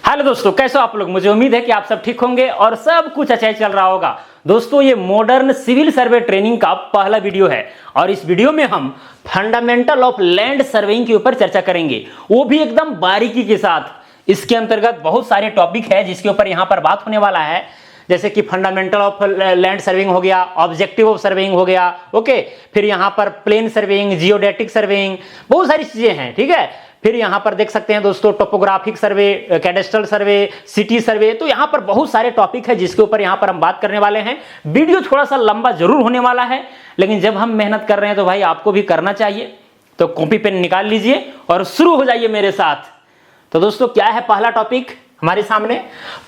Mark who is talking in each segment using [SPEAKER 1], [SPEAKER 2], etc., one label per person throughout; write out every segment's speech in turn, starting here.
[SPEAKER 1] Hello दोस्तों, कैसे हो आप लोग। मुझे उम्मीद है कि आप सब ठीक होंगे और सब कुछ अच्छा ही चल रहा होगा। दोस्तों, ये मॉडर्न सिविल सर्वे ट्रेनिंग का पहला वीडियो है और इस वीडियो में हम फंडामेंटल ऑफ लैंड सर्वेइंग के ऊपर चर्चा करेंगे, वो भी एकदम बारीकी के साथ। इसके अंतर्गत बहुत सारे टॉपिक है जिसके ऊपर यहाँ पर बात होने वाला है, जैसे कि फंडामेंटल ऑफ लैंड सर्वेइंग हो गया, ऑब्जेक्टिव ऑफ सर्वेइंग हो गया, ओके। फिर यहाँ पर प्लेन सर्वेइंग, जियोडेटिक सर्वेइंग, बहुत सारी चीजें हैं, ठीक है। फिर यहाँ पर देख सकते हैं दोस्तों टोपोग्राफिक सर्वे, कैडेस्ट्रल सर्वे, सिटी सर्वे। तो यहाँ पर बहुत सारे टॉपिक है जिसके ऊपर यहाँ पर हम बात करने वाले हैं। वीडियो थोड़ा सा लंबा जरूर होने वाला है, लेकिन जब हम मेहनत कर रहे हैं तो भाई आपको भी करना चाहिए। तो कॉपी पेन निकाल लीजिए और शुरू हो जाइए मेरे साथ। तो दोस्तों, क्या है पहला टॉपिक हमारे सामने?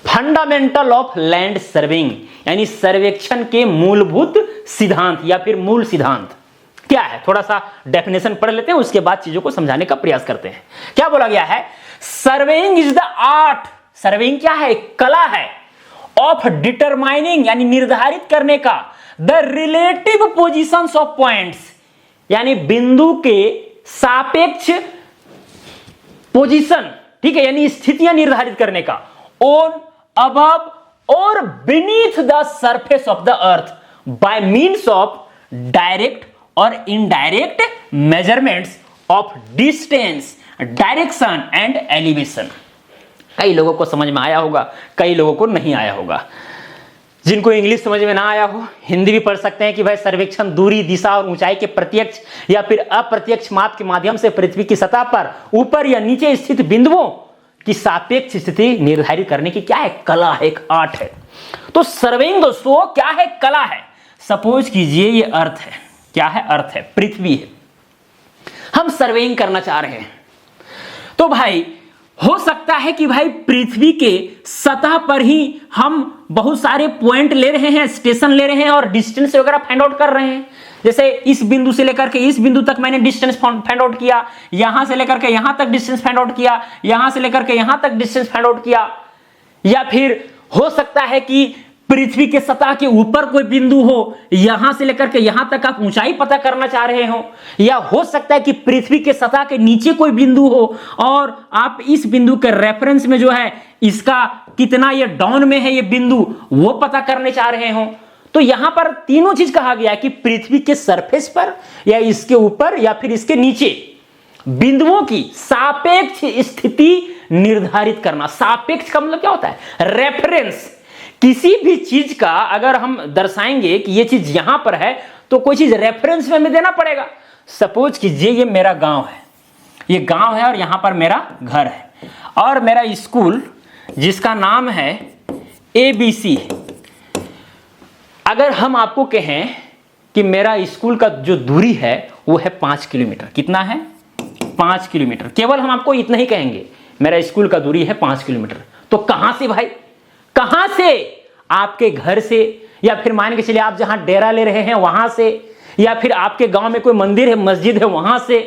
[SPEAKER 1] फंडामेंटल ऑफ लैंड सर्वेइंग, यानी सर्वेक्षण के मूलभूत सिद्धांत या फिर मूल सिद्धांत क्या है। थोड़ा सा डेफिनेशन पढ़ लेते हैं, उसके बाद चीजों को समझाने का प्रयास करते हैं। क्या बोला गया है? Surveying is the art. Surveying क्या है? कला है। ऑफ डिटरमाइनिंग, यानी निर्धारित करने का, the relative positions of points, यानी बिंदु के सापेक्ष पोजीशन, ठीक है, यानी स्थितियां निर्धारित करने का, ऑन, अबव और beneath the surface of the earth by means of direct और indirect measurements of distance, direction and elevation. कई लोगों को समझ में आया होगा, कई लोगों को नहीं आया होगा। जिनको इंग्लिश समझ में ना आया हो, हिंदी भी पढ़ सकते हैं कि भाई सर्वेक्षण दूरी, दिशा और ऊंचाई के प्रत्यक्ष या फिर अप्रत्यक्ष माप के माध्यम से पृथ्वी की सतह पर ऊपर या नीचे स्थित बिंदुओं की सापेक्ष स्थिति निर्धारित करने की क्या है? कला है, एक आर्ट है। तो सर्वेइंग दोस्तों क्या है? कला है। सपोज कीजिए ये अर्थ है, क्या है? अर्थ है, पृथ्वी है। हम सर्वेइंग करना चाह रहे हैं, तो भाई हो सकता है कि भाई पृथ्वी के सतह पर ही हम बहुत सारे पॉइंट ले रहे हैं, स्टेशन ले रहे हैं और डिस्टेंस वगैरह फाइंड आउट कर रहे हैं। जैसे इस बिंदु से लेकर के इस बिंदु तक मैंने डिस्टेंस फाइंड आउट किया, यहां से लेकर के यहां तक डिस्टेंस फाइंड आउट किया, यहां से लेकर के यहां तक डिस्टेंस फाइंड आउट किया। या फिर हो सकता है कि पृथ्वी के सतह के ऊपर कोई बिंदु हो, यहां से लेकर के यहां तक आप ऊंचाई पता करना चाह रहे हो। या हो सकता है कि पृथ्वी के सतह के नीचे कोई बिंदु हो और आप इस बिंदु के रेफरेंस में जो है इसका कितना ये डाउन में है ये बिंदु, वो पता करने चाह रहे हो। तो यहां पर तीनों चीज कहा गया है कि पृथ्वी के सरफेस पर या इसके ऊपर या फिर इसके नीचे बिंदुओं की सापेक्ष स्थिति निर्धारित करना। सापेक्ष का मतलब क्या होता है? रेफरेंस। किसी भी चीज का अगर हम दर्शाएंगे कि ये चीज यहां पर है तो कोई चीज रेफरेंस में हमें देना पड़ेगा। सपोज कीजिए ये मेरा गांव है, ये गांव है और यहां पर मेरा घर है और मेरा स्कूल जिसका नाम है ABC। अगर हम आपको कहें कि मेरा स्कूल का जो दूरी है वो है 5 किलोमीटर। कितना है? 5 किलोमीटर। केवल हम आपको इतना ही कहेंगे, मेरा स्कूल का दूरी है 5 किलोमीटर। तो कहां से भाई? कहां से? आपके घर से, या फिर मान के चलिए आप जहां डेरा ले रहे हैं वहां से, या फिर आपके गांव में कोई मंदिर है, मस्जिद है, वहां से,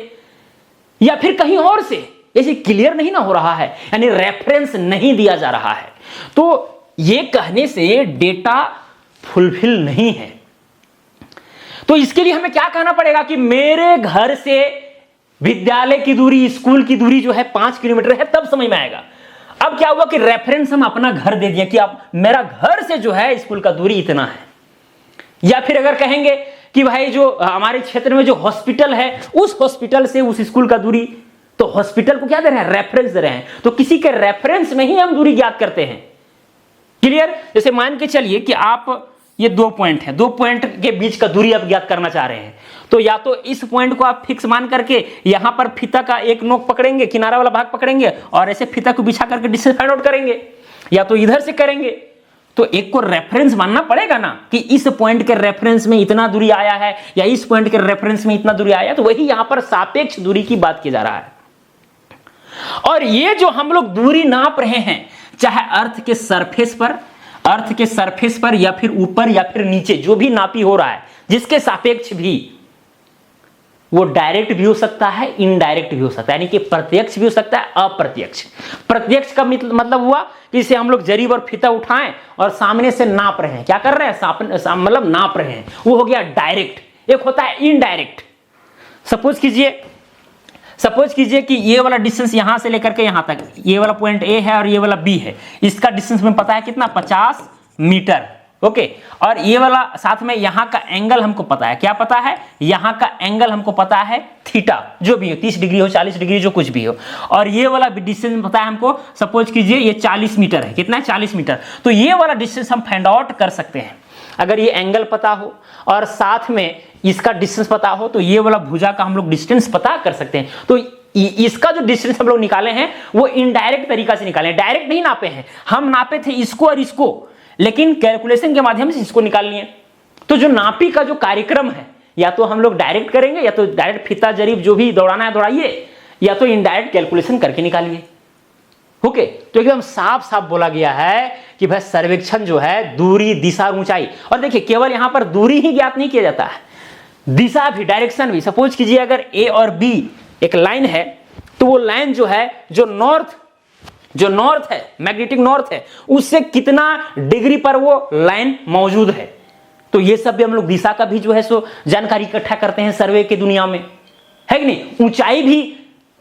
[SPEAKER 1] या फिर कहीं और से। ऐसे क्लियर नहीं ना हो रहा है, यानी रेफरेंस नहीं दिया जा रहा है। तो ये कहने से डेटा फुलफिल नहीं है। तो इसके लिए हमें क्या कहना पड़ेगा कि मेरे घर से विद्यालय की दूरी, स्कूल की दूरी जो है 5 किलोमीटर है, तब समझ में आएगा। अब क्या हुआ कि रेफरेंस हम अपना घर दे दिया कि आप मेरा घर से जो है स्कूल का दूरी इतना है। या फिर अगर कहेंगे कि भाई जो हमारे क्षेत्र में जो हॉस्पिटल है उस हॉस्पिटल से उस स्कूल का दूरी, तो हॉस्पिटल को क्या दे रहे हैं? रेफरेंस दे रहे हैं। तो किसी के रेफरेंस में ही हम दूरी ज्ञात करते हैं। क्लियर? जैसे मान के चलिए कि आप ये 2 पॉइंट है, 2 पॉइंट के बीच का दूरी आप ज्ञात करना चाह रहे हैं, तो या तो इस पॉइंट को आप फिक्स मान करके यहां पर फीता का एक नोक पकड़ेंगे, किनारा वाला भाग पकड़ेंगे और ऐसे फीता को बिछा करके डिस्टेंस फाइंड आउट करेंगे, या तो इधर से करेंगे। तो एक को रेफरेंस मानना पड़ेगा ना कि इस पॉइंट के रेफरेंस में इतना दूरी आया है या इस पॉइंट के रेफरेंस में इतना दूरी आया। तो वही यहां पर सापेक्ष दूरी की बात की जा रहा है। और ये जो हम लोग दूरी नाप रहे हैं, चाहे अर्थ के सरफेस पर या फिर ऊपर या फिर नीचे, जो भी नापी हो रहा है जिसके सापेक्ष भी, वो डायरेक्ट भी हो सकता है, इनडायरेक्ट भी हो सकता है, यानी कि प्रत्यक्ष भी हो सकता है, अप्रत्यक्ष। प्रत्यक्ष का मतलब हुआ कि इसे हम लोग जरीब और फीता उठाएं और सामने से नाप रहे हैं। क्या कर रहे हैं? मतलब नाप रहे हैं, वो हो गया डायरेक्ट। एक होता है इनडायरेक्ट। सपोज कीजिए सपोज कीजिए कि ये वाला डिस्टेंस यहां से लेकर के यहां तक, ये वाला पॉइंट ए है और ये वाला बी है, इसका डिस्टेंस हमें पता है कितना, 50 मीटर। ओके, और ये वाला साथ में यहां का एंगल हमको पता है, क्या पता है, यहां का एंगल हमको पता है थीटा, जो भी हो, 30 डिग्री हो, 40 डिग्री, जो कुछ भी हो। और ये वाला डिस्टेंस पता है हमको, सपोज कीजिए ये 40 मीटर है, कितना है, 40 मीटर। तो ये वाला डिस्टेंस हम फाइंड आउट कर सकते हैं अगर ये एंगल पता हो और साथ में इसका डिस्टेंस पता हो, तो ये वाला भुजा का हम लोग डिस्टेंस पता कर सकते हैं। तो इसका जो डिस्टेंस हम लोग निकाले हैं वो इनडायरेक्ट तरीका से निकाले हैं, डायरेक्ट नहीं नापे हैं। हम नापे थे इसको और इसको, लेकिन कैलकुलेशन के माध्यम से इसको निकाल लिए। तो जो नापी का जो कार्यक्रम है, या तो हम लोग डायरेक्ट करेंगे, या तो डायरेक्ट फीता जरीब जो भी दौड़ाना है दौड़ाइए, या तो इनडायरेक्ट कैलकुलेशन करके निकालिए। ओके, तो एकदम साफ साफ बोला गया है कि भाई सर्वेक्षण जो है दूरी, दिशा, ऊंचाई, और देखिए केवल यहां पर दूरी ही ज्ञात नहीं किया जाता है, दिशा भी, डायरेक्शन भी। सपोज कीजिए अगर ए और बी एक लाइन है, तो वो लाइन जो है, जो नॉर्थ है, मैग्नेटिक नॉर्थ है, उससे कितना डिग्री पर वो लाइन मौजूद है। तो ये सब भी हम लोग दिशा का भी जो है सो जानकारी इकट्ठा करते हैं सर्वे की दुनिया में, है कि नहीं। ऊंचाई भी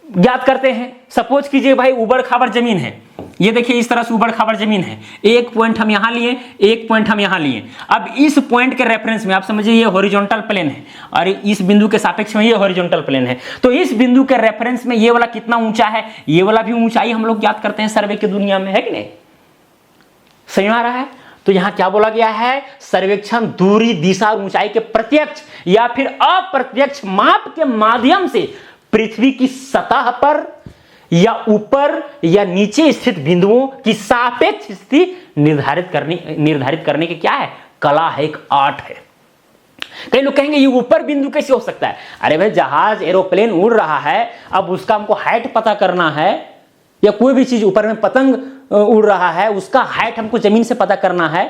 [SPEAKER 1] ज्ञात करते हैं। सपोज कीजिए भाई उबड़ खाबड़ जमीन है, ये देखिए इस तरह से उबड़ खाबड़ जमीन है, एक पॉइंट हम यहां लिए, एक पॉइंट हम यहां लिए। अब इस पॉइंट के रेफरेंस में आप समझिए ये हॉरिजॉन्टल प्लेन है और इस बिंदु के सापेक्ष में ये हॉरिजॉन्टल प्लेन है। तो इस बिंदु के रेफरेंस में ये वाला कितना ऊंचा है, ये वाला भी ऊंचाई हम लोग ज्ञात करते हैं सर्वे की दुनिया में, है कि नहीं। सही आ रहा है। तो यहां क्या बोला गया है, सर्वेक्षण दूरी, दिशा और ऊंचाई के प्रत्यक्ष या फिर अप्रत्यक्ष माप के माध्यम से पृथ्वी की सतह पर या ऊपर या नीचे स्थित बिंदुओं की सापेक्ष स्थिति निर्धारित करने की क्या है, कला है, एक आर्ट है। कई लोग कहेंगे ये ऊपर बिंदु कैसे हो सकता है। अरे भाई जहाज, एरोप्लेन उड़ रहा है, अब उसका हमको हाइट पता करना है, या कोई भी चीज ऊपर में पतंग उड़ रहा है, उसका हाइट हमको जमीन से पता करना है,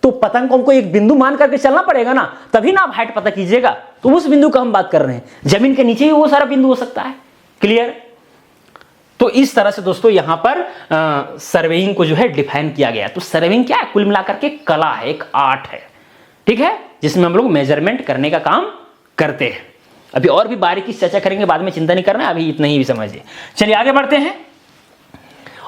[SPEAKER 1] तो पतंग को हमको एक बिंदु मान करके चलना पड़ेगा ना, तभी ना आप हाइट पता कीजिएगा। तो उस बिंदु का हम बात कर रहे हैं, जमीन के नीचे ही वो सारा बिंदु हो सकता है। क्लियर। तो इस तरह से दोस्तों यहां पर सर्वेइंग को जो है डिफाइन किया गया। तो सर्वेइंग क्या है, कुल मिलाकर के कला है, एक आर्ट है, ठीक है, जिसमें हम लोग मेजरमेंट करने का काम करते हैं। अभी और भी बारीकी से चर्चा करेंगे, बाद में चिंता नहीं करना, अभी इतना ही भी समझिए। चलिए आगे बढ़ते हैं।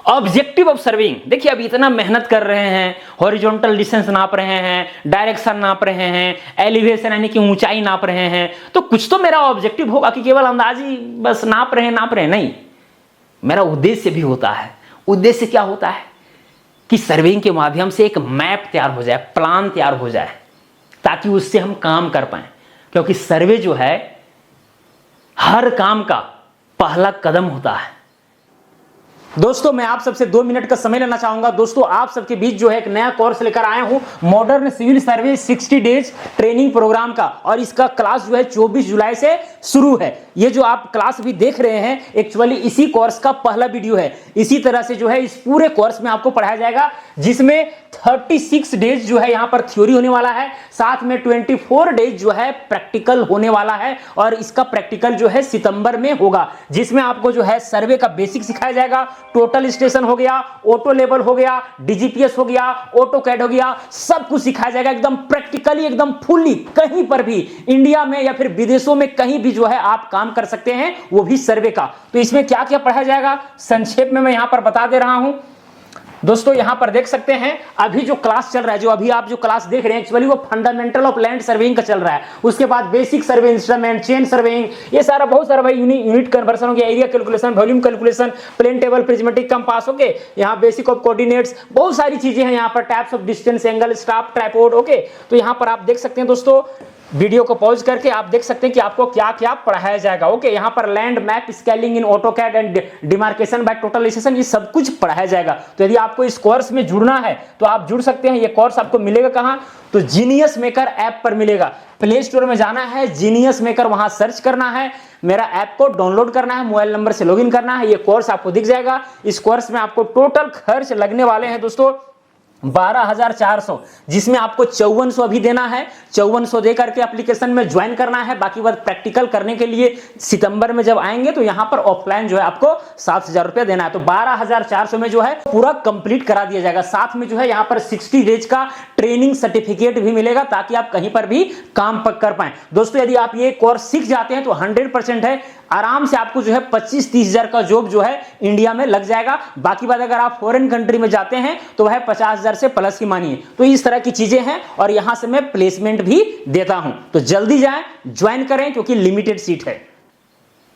[SPEAKER 1] ऑब्जेक्टिव ऑफ सर्वेइंग, देखिए अभी इतना मेहनत कर रहे हैं, हॉरिजॉन्टल डिस्टेंस नाप रहे हैं, डायरेक्शन नाप रहे हैं, एलिवेशन यानी कि ऊंचाई नाप रहे हैं, तो कुछ तो मेरा ऑब्जेक्टिव होगा कि केवल अंदाजी बस नाप रहे हैं, नहीं, मेरा उद्देश्य भी होता है। उद्देश्य क्या होता है कि सर्वेइंग के माध्यम से एक मैप तैयार हो जाए, प्लान तैयार हो जाए, ताकि उससे हम काम कर पाए। क्योंकि सर्वे जो है हर काम का पहला कदम होता है। दोस्तों मैं आप सबसे 2 मिनट का समय लेना चाहूंगा। दोस्तों आप सबके बीच जो है एक नया कोर्स लेकर आया हूं, मॉडर्न सिविल सर्वे 60 डेज ट्रेनिंग प्रोग्राम का, और इसका क्लास जो है 24 जुलाई से शुरू है। ये जो आप क्लास भी देख रहे हैं एक्चुअली इसी कोर्स का पहला वीडियो है। इसी तरह से जो है इस पूरे कोर्स में आपको पढ़ाया जाएगा, जिसमें 36 डेज जो है यहां पर थ्योरी होने वाला है, साथ में 24 डेज जो है प्रैक्टिकल होने वाला है। और इसका प्रैक्टिकल जो है सितंबर में होगा, जिसमें आपको जो है सर्वे का बेसिक सिखाया जाएगा, टोटल स्टेशन हो गया, ऑटो लेवल हो गया, डीजीपीएस हो गया, ऑटो कैड हो गया, सब कुछ सिखाया जाएगा एकदम प्रैक्टिकली, एकदम फुल्ली। कहीं पर भी इंडिया में या फिर विदेशों में कहीं भी जो है आप काम कर सकते हैं, वो भी सर्वे का। तो इसमें क्या क्या पढ़ाया जाएगा संक्षेप में मैं यहां पर बता दे रहा हूं। दोस्तों यहां पर देख सकते हैं अभी जो क्लास चल रहा है, जो अभी आप जो क्लास देख रहे हैं एक्चुअली वो फंडामेंटल ऑफ लैंड सर्वेइंग का चल रहा है। उसके बाद basic survey instrument, chain surveying, ये सारा बहुत सारा भाई यूनिट कन्वर्सन हो गया, area calculation, volume calculation, plane table, prismatic compass, okay, यहाँ बेसिक ऑफ कोऑर्डिनेट्स, बहुत सारी चीजें हैं यहाँ पर, types of distance, angle, staff, tripod, okay. तो यहाँ पर आप देख सकते हैं दोस्तों, वीडियो को पॉज करके आप देख सकते हैं कि आपको क्या क्या पढ़ाया जाएगा, ओके। यहाँ पर land map, scaling in AutoCAD and demarcation by total station, ये सब कुछ पढ़ाया जाएगा। तो यदि आपको इस कोर्स में जुड़ना है तो आप जुड़ सकते हैं। ये कोर्स आपको मिलेगा कहाँ, तो जीनियस मेकर ऐप पर मिलेगा। प्ले स्टोर में जाना है, जीनियस मेकर वहां सर्च करना है, मेरा ऐप को डाउनलोड करना है, मोबाइल नंबर से लॉगिन करना है, ये कोर्स आपको दिख जाएगा। इस कोर्स में आपको टोटल खर्च लगने वाले हैं दोस्तों 12,400, जिसमें आपको 5400 अभी देना है। 5400 दे करके एप्लीकेशन में ज्वाइन करना है। बाकी बात प्रैक्टिकल करने के लिए सितंबर में जब आएंगे तो यहां पर ऑफलाइन जो है आपको 7,000 रुपया देना है। तो 12,400 में जो है पूरा कंप्लीट करा दिया जाएगा। साथ में जो है यहां पर 60 डेज का ट्रेनिंग सर्टिफिकेट भी मिलेगा, ताकि आप कहीं पर भी काम कर पाए। दोस्तों यदि आप ये कोर्स सीख जाते हैं तो 100% है आराम से आपको जो है 25-30 हजार का जॉब जो है इंडिया में लग जाएगा। बाकी बात अगर आप फॉरेन कंट्री में जाते हैं तो वह 50 हजार से प्लस की मानिए। तो इस तरह की चीजें हैं और यहां से मैं प्लेसमेंट भी देता हूं, तो जल्दी जाएं, ज्वाइन करें, क्योंकि लिमिटेड सीट है।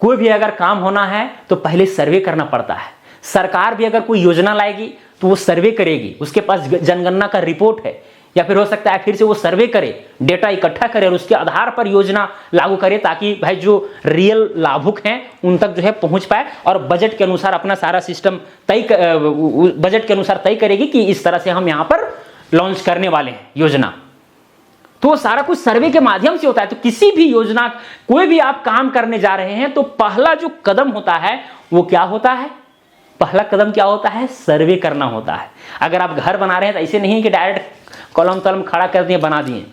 [SPEAKER 1] कोई भी अगर काम होना है तो पहले सर्वे करना पड़ता है। सरकार भी अगर कोई योजना लाएगी तो वो सर्वे करेगी, उसके पास जनगणना का रिपोर्ट है, या फिर हो सकता है फिर से वो सर्वे करे, डेटा इकट्ठा करे और उसके आधार पर योजना लागू करे, ताकि भाई जो रियल लाभुक हैं उन तक जो है पहुंच पाए, और बजट के अनुसार अपना सारा सिस्टम बजट के अनुसार तय करेगी कि इस तरह से हम यहां पर लॉन्च करने वाले हैं योजना। तो सारा कुछ सर्वे के माध्यम से होता है। तो किसी भी योजना, कोई भी आप काम करने जा रहे हैं तो पहला जो कदम होता है वो क्या होता है? पहला कदम क्या होता है? सर्वे करना होता है। अगर आप घर बना रहे हैं तो ऐसे नहीं कि डायरेक्ट कॉलम तलम खड़ा कर दिए, बना दिए,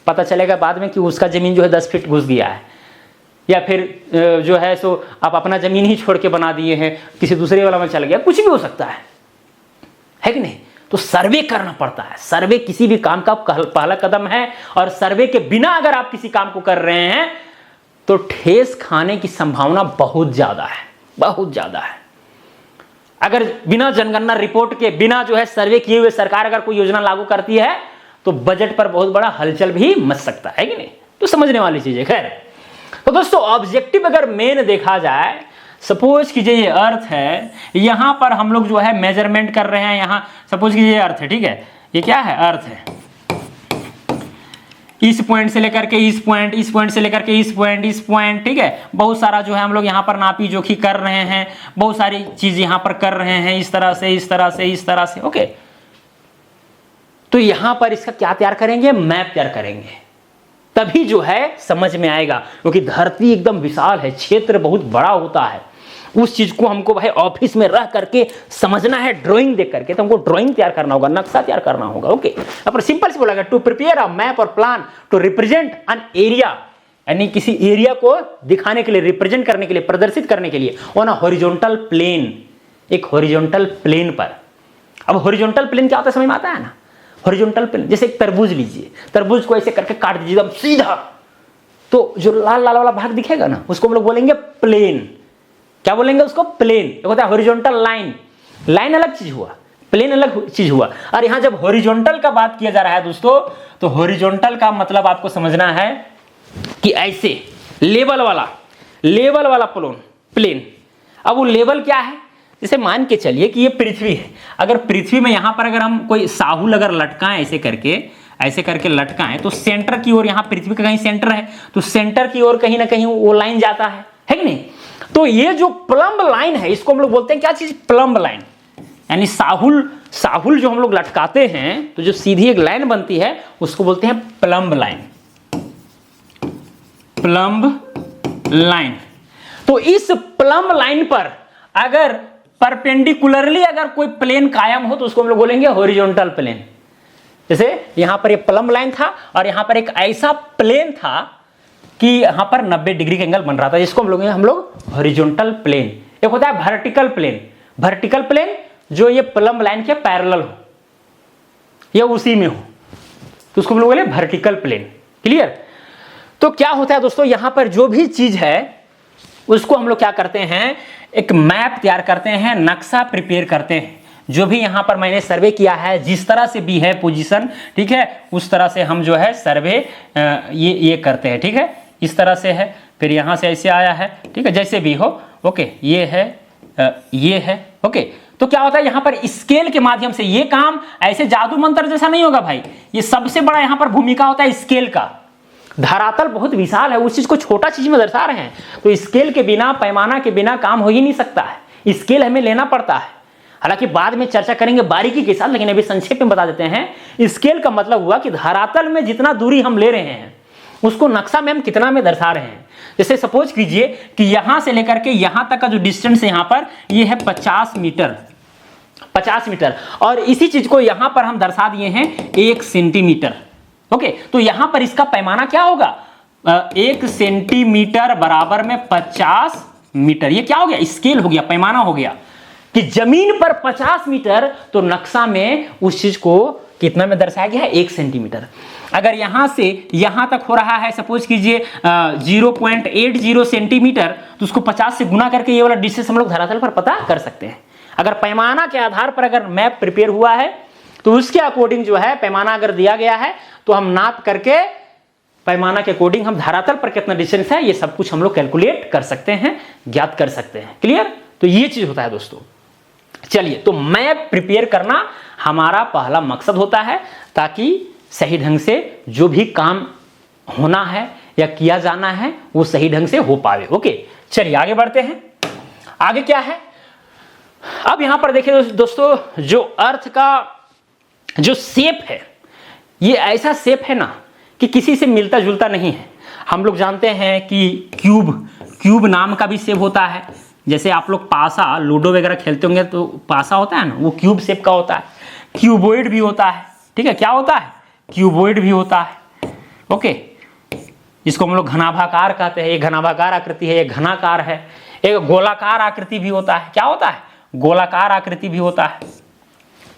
[SPEAKER 1] पता चलेगा बाद में कि उसका जमीन जो है 10 फीट घुस गया है, या फिर जो है सो आप अपना जमीन ही छोड़ के बना दिए हैं, किसी दूसरे वाला में चल गया, कुछ भी हो सकता है कि नहीं? तो सर्वे करना पड़ता है। सर्वे किसी भी काम का पहला कदम है, और सर्वे के बिना अगर आप किसी काम को कर रहे हैं तो ठेस खाने की संभावना बहुत ज्यादा है, बहुत ज्यादा है। अगर बिना जनगणना रिपोर्ट के, बिना जो है सर्वे किए हुए सरकार अगर कोई योजना लागू करती है तो बजट पर बहुत बड़ा हलचल भी मच सकता है कि नहीं? तो समझने वाली चीज है। खैर, तो दोस्तों ऑब्जेक्टिव अगर मेन देखा जाए, सपोज कीजिए ये अर्थ है, यहां पर हम लोग जो है मेजरमेंट कर रहे हैं, यहां सपोज कीजिए अर्थ है, ठीक है, ये क्या है? अर्थ है। इस पॉइंट से लेकर के इस पॉइंट, इस पॉइंट से लेकर के इस पॉइंट, इस पॉइंट, ठीक है, बहुत सारा जो है हम लोग यहाँ पर नापी जोखी कर रहे हैं, बहुत सारी चीज यहाँ पर कर रहे हैं, इस तरह से, इस तरह से, इस तरह से। ओके, तो यहां पर इसका क्या तैयार करेंगे? मैप तैयार करेंगे, तभी जो है समझ में आएगा, क्योंकि धरती एकदम विशाल है, क्षेत्र बहुत बड़ा होता है। उस चीज को हमको भाई ऑफिस में रह करके समझना है, ड्राइंग देख करके, तो हमको ड्राइंग तैयार करना होगा, नक्शा तैयार करना होगा। ओके, अब सिंपल से बोला गया, टू प्रिपेयर अ मैप और plan to represent an area, यानी किसी एरिया को दिखाने के लिए, रिप्रेजेंट करने के लिए, प्रदर्शित करने के लिए, ऑन अ हॉरिजॉन्टल प्लेन, एक हॉरिजॉन्टल प्लेन पर। अब हॉरिजॉन्टल प्लेन क्या होता है, समझ में आता है ना? हॉरिजॉन्टल प्लेन, जैसे एक तरबूज लीजिए, तरबूज को ऐसे करके काट दीजिए एकदम सीधा, तो जो लाल लाल वाला भाग दिखेगा ना, उसको हम लोग बोलेंगे प्लेन। क्या बोलेंगे उसको? प्लेन। एक होता है हॉरिजॉन्टल लाइन, लाइन अलग चीज हुआ, प्लेन अलग चीज हुआ। और यहां जब हॉरिजॉन्टल का बात किया जा रहा है दोस्तों, तो हॉरिजॉन्टल का मतलब आपको समझना है कि ऐसे लेवल वाला प्लेन। अब वो लेवल क्या है? जैसे मान के चलिए कि ये पृथ्वी है, अगर पृथ्वी में यहां पर अगर हम कोई साहुल अगर लटकाएं, ऐसे करके लटकाएं, तो सेंटर की ओर, यहां पृथ्वी का कहीं सेंटर है, तो सेंटर की ओर कहीं ना कहीं वो लाइन जाता है कि नहीं? तो ये जो प्लम्ब लाइन है, इसको हम लोग बोलते हैं क्या चीज? Plumb line. यानी साहुल जो हम लोग लटकाते हैं तो जो सीधी एक लाइन बनती है उसको बोलते हैं प्लम्ब लाइन, प्लम्ब लाइन। तो इस प्लम्ब लाइन पर अगर परपेंडिकुलरली अगर कोई प्लेन कायम हो तो उसको हम लोग बोलेंगे हॉरिजॉन्टल प्लेन। जैसे यहां पर ये प्लम्ब लाइन था और यहां पर एक ऐसा प्लेन था कि यहां पर 90 डिग्री का एंगल बन रहा था, जिसको हम लोग हॉरिजॉन्टल प्लेन। एक होता है वर्टिकल प्लेन, वर्टिकल प्लेन जो ये प्लम्ब लाइन के पैरेलल हो या उसी में हो, तो उसको हम लोग बोले वर्टिकल प्लेन। क्लियर? तो क्या होता है दोस्तों, यहां पर जो भी चीज है उसको हम लोग क्या करते हैं? एक मैप तैयार करते हैं, नक्शा प्रिपेयर करते हैं। जो भी यहां पर मैंने सर्वे किया है, जिस तरह से भी है पोजीशन, ठीक है, उस तरह से हम जो है सर्वे ये करते हैं। ठीक है, इस तरह से है, फिर यहां से ऐसे आया है, ठीक है, जैसे भी हो। ओके, ये है। ओके, तो क्या होता है यहां पर स्केल के माध्यम से ये काम ऐसे जादू मंत्र जैसा नहीं होगा भाई। ये सबसे बड़ा यहां पर भूमिका होता है स्केल का। धरातल बहुत विशाल है, उस चीज को छोटा चीज में दर्शा रहे हैं, तो स्केल के बिना, पैमाना के बिना काम हो ही नहीं सकता है। स्केल हमें लेना पड़ता है। हालांकि बाद में चर्चा करेंगे बारीकी के साथ, लेकिन अभी संक्षेप में बता देते हैं। स्केल का मतलब हुआ कि धरातल में जितना दूरी हम ले रहे हैं उसको नक्शा में हम कितना में दर्शा रहे हैं। जैसे सपोज कीजिए कि यहां से लेकर के यहां तक का जो डिस्टेंस है, यहां पर ये है 50 मीटर, 50 मीटर, और इसी चीज को यहां पर हम दर्शा दिए हैं 1 सेंटीमीटर। ओके, तो यहां पर इसका पैमाना क्या होगा? 1 सेंटीमीटर बराबर में 50 मीटर। ये क्या हो गया? स्केल हो गया, पैमाना हो गया कि जमीन पर 50 मीटर, तो नक्शा में उस चीज को कितना में दर्शाया गया है, 1 सेंटीमीटर। अगर यहां से यहां तक हो रहा है सपोज कीजिए 0.80 सेंटीमीटर, तो उसको 50 से गुना करके ये वाला डिस्टेंस हम लोग धरातल पर पता कर सकते हैं। अगर पैमाना के आधार पर अगर मैप प्रिपेयर हुआ है तो उसके अकॉर्डिंग जो है पैमाना अगर दिया गया है तो हम नाप करके पैमाना के अकॉर्डिंग हम धरातल पर कितना डिस्टेंस है ये सब कुछ हम लोग कैलकुलेट कर सकते हैं, ज्ञात कर सकते हैं। क्लियर? तो ये चीज होता है दोस्तों। चलिए, तो मैप प्रिपेयर करना हमारा पहला मकसद होता है ताकि सही ढंग से जो भी काम होना है या किया जाना है वो सही ढंग से हो पावे। ओके, चलिए आगे बढ़ते हैं। आगे क्या है, अब यहां पर देखिए दोस्तों, जो अर्थ का जो शेप है ये ऐसा शेप है ना कि किसी से मिलता जुलता नहीं है। हम लोग जानते हैं कि क्यूब नाम का भी शेप होता है। जैसे आप लोग पासा लूडो वगैरह खेलते होंगे तो पासा होता है ना, वो क्यूब शेप का होता है। क्यूबॉइड भी होता है, ठीक है, क्या होता है, क्यूबॉइड भी होता है। ओके, जिसको हम लोग घनाभाकार कहते हैं, ये घनाभाकार आकृति है, ये घनाकार है। एक गोलाकार आकृति भी होता है, क्या होता है, गोलाकार आकृति भी होता है,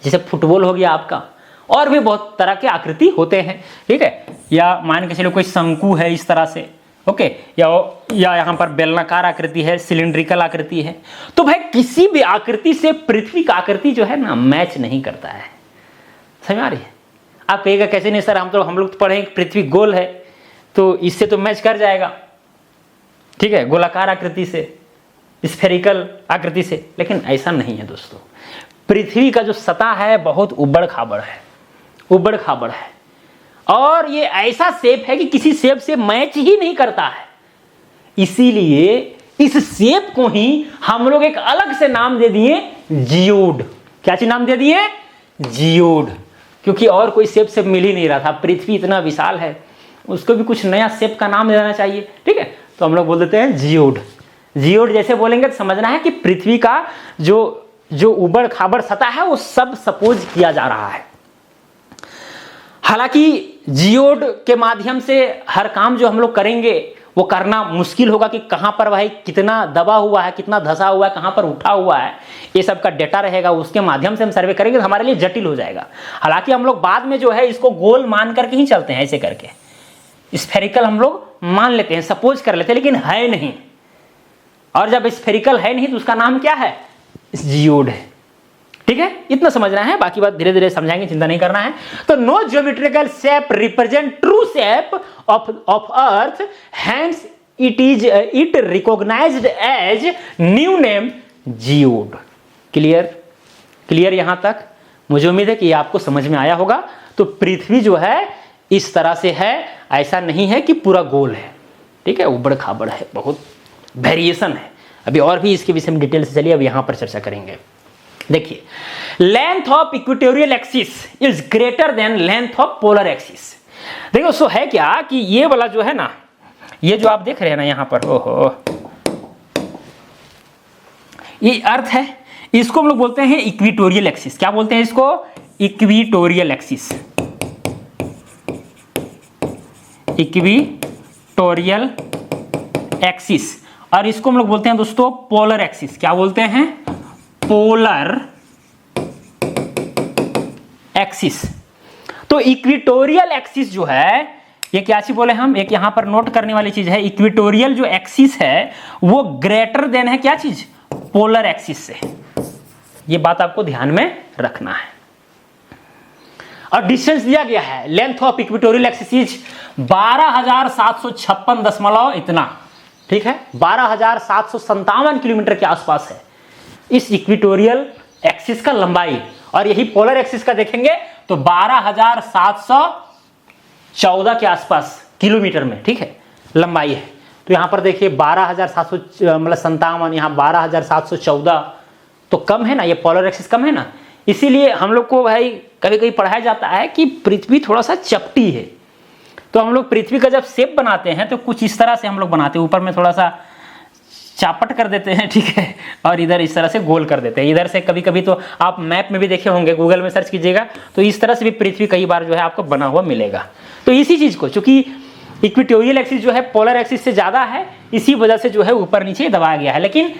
[SPEAKER 1] जैसे फुटबॉल हो गया आपका। और भी बहुत तरह के आकृति होते हैं, ठीक है। या मान के चलो कोई शंकु है इस तरह से, ओके, या यहाँ पर बेलनाकार आकृति है, सिलिंड्रिकल आकृति है। तो भाई किसी भी आकृति से पृथ्वी का आकृति जो है ना मैच नहीं करता है। समझ आ रही है? आप कहेगा कैसे नहीं सर, हम लोग तो पढ़े पृथ्वी गोल है तो इससे तो मैच कर जाएगा, ठीक है, गोलाकार आकृति से, स्फेरिकल आकृति से। लेकिन ऐसा नहीं है दोस्तों। पृथ्वी का जो सतह है बहुत उबड़ खाबड़ है, उबड़ खाबड़ है, और ये ऐसा शेप है कि किसी शेप से मैच ही नहीं करता है। इसीलिए इस शेप को ही हम लोग एक अलग से नाम दे दिए जियोड। क्या चीज नाम दे दिए, जियोड, क्योंकि और कोई शेप से मिल ही नहीं रहा था। पृथ्वी इतना विशाल है, उसको भी कुछ नया शेप का नाम देना चाहिए, ठीक है, तो हम लोग बोल देते हैं जियोड। जियोड जैसे बोलेंगे तो समझना है कि पृथ्वी का जो उबड़ खाबड़ सतह है वो सब सपोज किया जा रहा है। हालांकि जियोड के माध्यम से हर काम जो हम लोग करेंगे वो करना मुश्किल होगा कि कहां पर भाई कितना दबा हुआ है, कितना धंसा हुआ है, कहां पर उठा हुआ है, ये सब का डेटा रहेगा, उसके माध्यम से हम सर्वे करेंगे तो हमारे लिए जटिल हो जाएगा। हालांकि हम लोग बाद में जो है इसको गोल मान करके ही चलते हैं, ऐसे करके स्फेरिकल हम लोग मान लेते हैं, सपोज कर लेते हैं, लेकिन है नहीं। और जब स्फेरिकल है नहीं तो उसका नाम क्या है, जियोड है, ठीक है। इतना समझना है, बाकी बात धीरे धीरे समझाएंगे, चिंता नहीं करना है। तो no geometrical shape represent true shape of earth, hence it recognized as new name geoid. Clear यहां तक? मुझे उम्मीद है कि आपको समझ में आया होगा। तो पृथ्वी जो है इस तरह से है, ऐसा नहीं है कि पूरा गोल है, ठीक है, उबड़ खाबड़ है, बहुत वेरिएशन है। अभी और भी इसके विषय में डिटेल से चलिए अब यहां पर चर्चा करेंगे। देखिए, length of equatorial axis is greater than length of polar axis. देखो सो है क्या कि ये वाला जो है ना, ये जो आप देख रहे हैं ना यहां पर, ओहो, ये अर्थ है, इसको हम लोग बोलते हैं इक्वेटोरियल एक्सिस। क्या बोलते हैं इसको, इक्वेटोरियल एक्सिस, इक्वेटोरियल एक्सिस। और इसको हम लोग बोलते हैं दोस्तों पोलर एक्सिस। क्या बोलते हैं, पोलर एक्सिस। तो इक्वेटोरियल एक्सिस जो है, ये क्या चीज बोले हम, एक यहां पर नोट करने वाली चीज है, इक्वेटोरियल जो एक्सिस है वो ग्रेटर देन है क्या चीज, पोलर एक्सिस से। ये बात आपको ध्यान में रखना है। और डिस्टेंस दिया गया है, length of equatorial axis is 12,756 दशमलव इतना, ठीक है, 12,757 किलोमीटर के आसपास है इस इक्वेटोरियल एक्सिस का लंबाई। और यही पोलर एक्सिस का देखेंगे तो 12,714 के आसपास किलोमीटर में, ठीक है, लंबाई है। तो यहां पर देखिए 12,700 मतलब 57, यहां 12,714, तो कम है ना, ये पोलर एक्सिस कम है ना। इसीलिए हम लोग को भाई कभी कभी पढ़ाया जाता है कि पृथ्वी थोड़ा सा चपटी है। तो हम लोग पृथ्वी का जब शेप बनाते हैं तो कुछ इस तरह से हम लोग बनाते हैं, ऊपर में थोड़ा सा चापट कर देते हैं, ठीक है, और इधर इस तरह से गोल कर देते हैं। इधर से कभी कभी तो आप मैप में भी देखे होंगे, गूगल में सर्च कीजिएगा तो इस तरह से भी पृथ्वी कई बार जो है आपको बना हुआ मिलेगा। तो इसी चीज को, चूंकि इक्वेटोरियल एक्सिस जो है पोलर एक्सिस से ज्यादा है, इसी वजह से जो है ऊपर नीचे दबाया गया है। लेकिन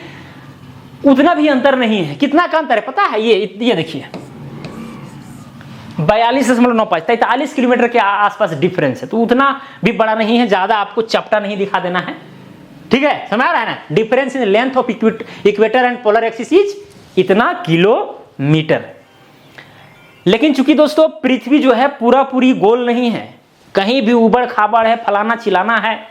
[SPEAKER 1] उतना भी अंतर नहीं है। कितना का अंतर है पता है, ये देखिए, 42.95, 43 किलोमीटर के आसपास डिफरेंस है। तो उतना भी बड़ा नहीं है, ज्यादा आपको चपटा नहीं दिखा देना है, ठीक है, समझ आ रहा है ना। Difference in length of equator and polar axis is इतना किलोमीटर। लेकिन चूंकि दोस्तों पृथ्वी जो है पूरा पूरी गोल नहीं है, कहीं भी उबड़ खाबड़ है, फलाना चिलाना है।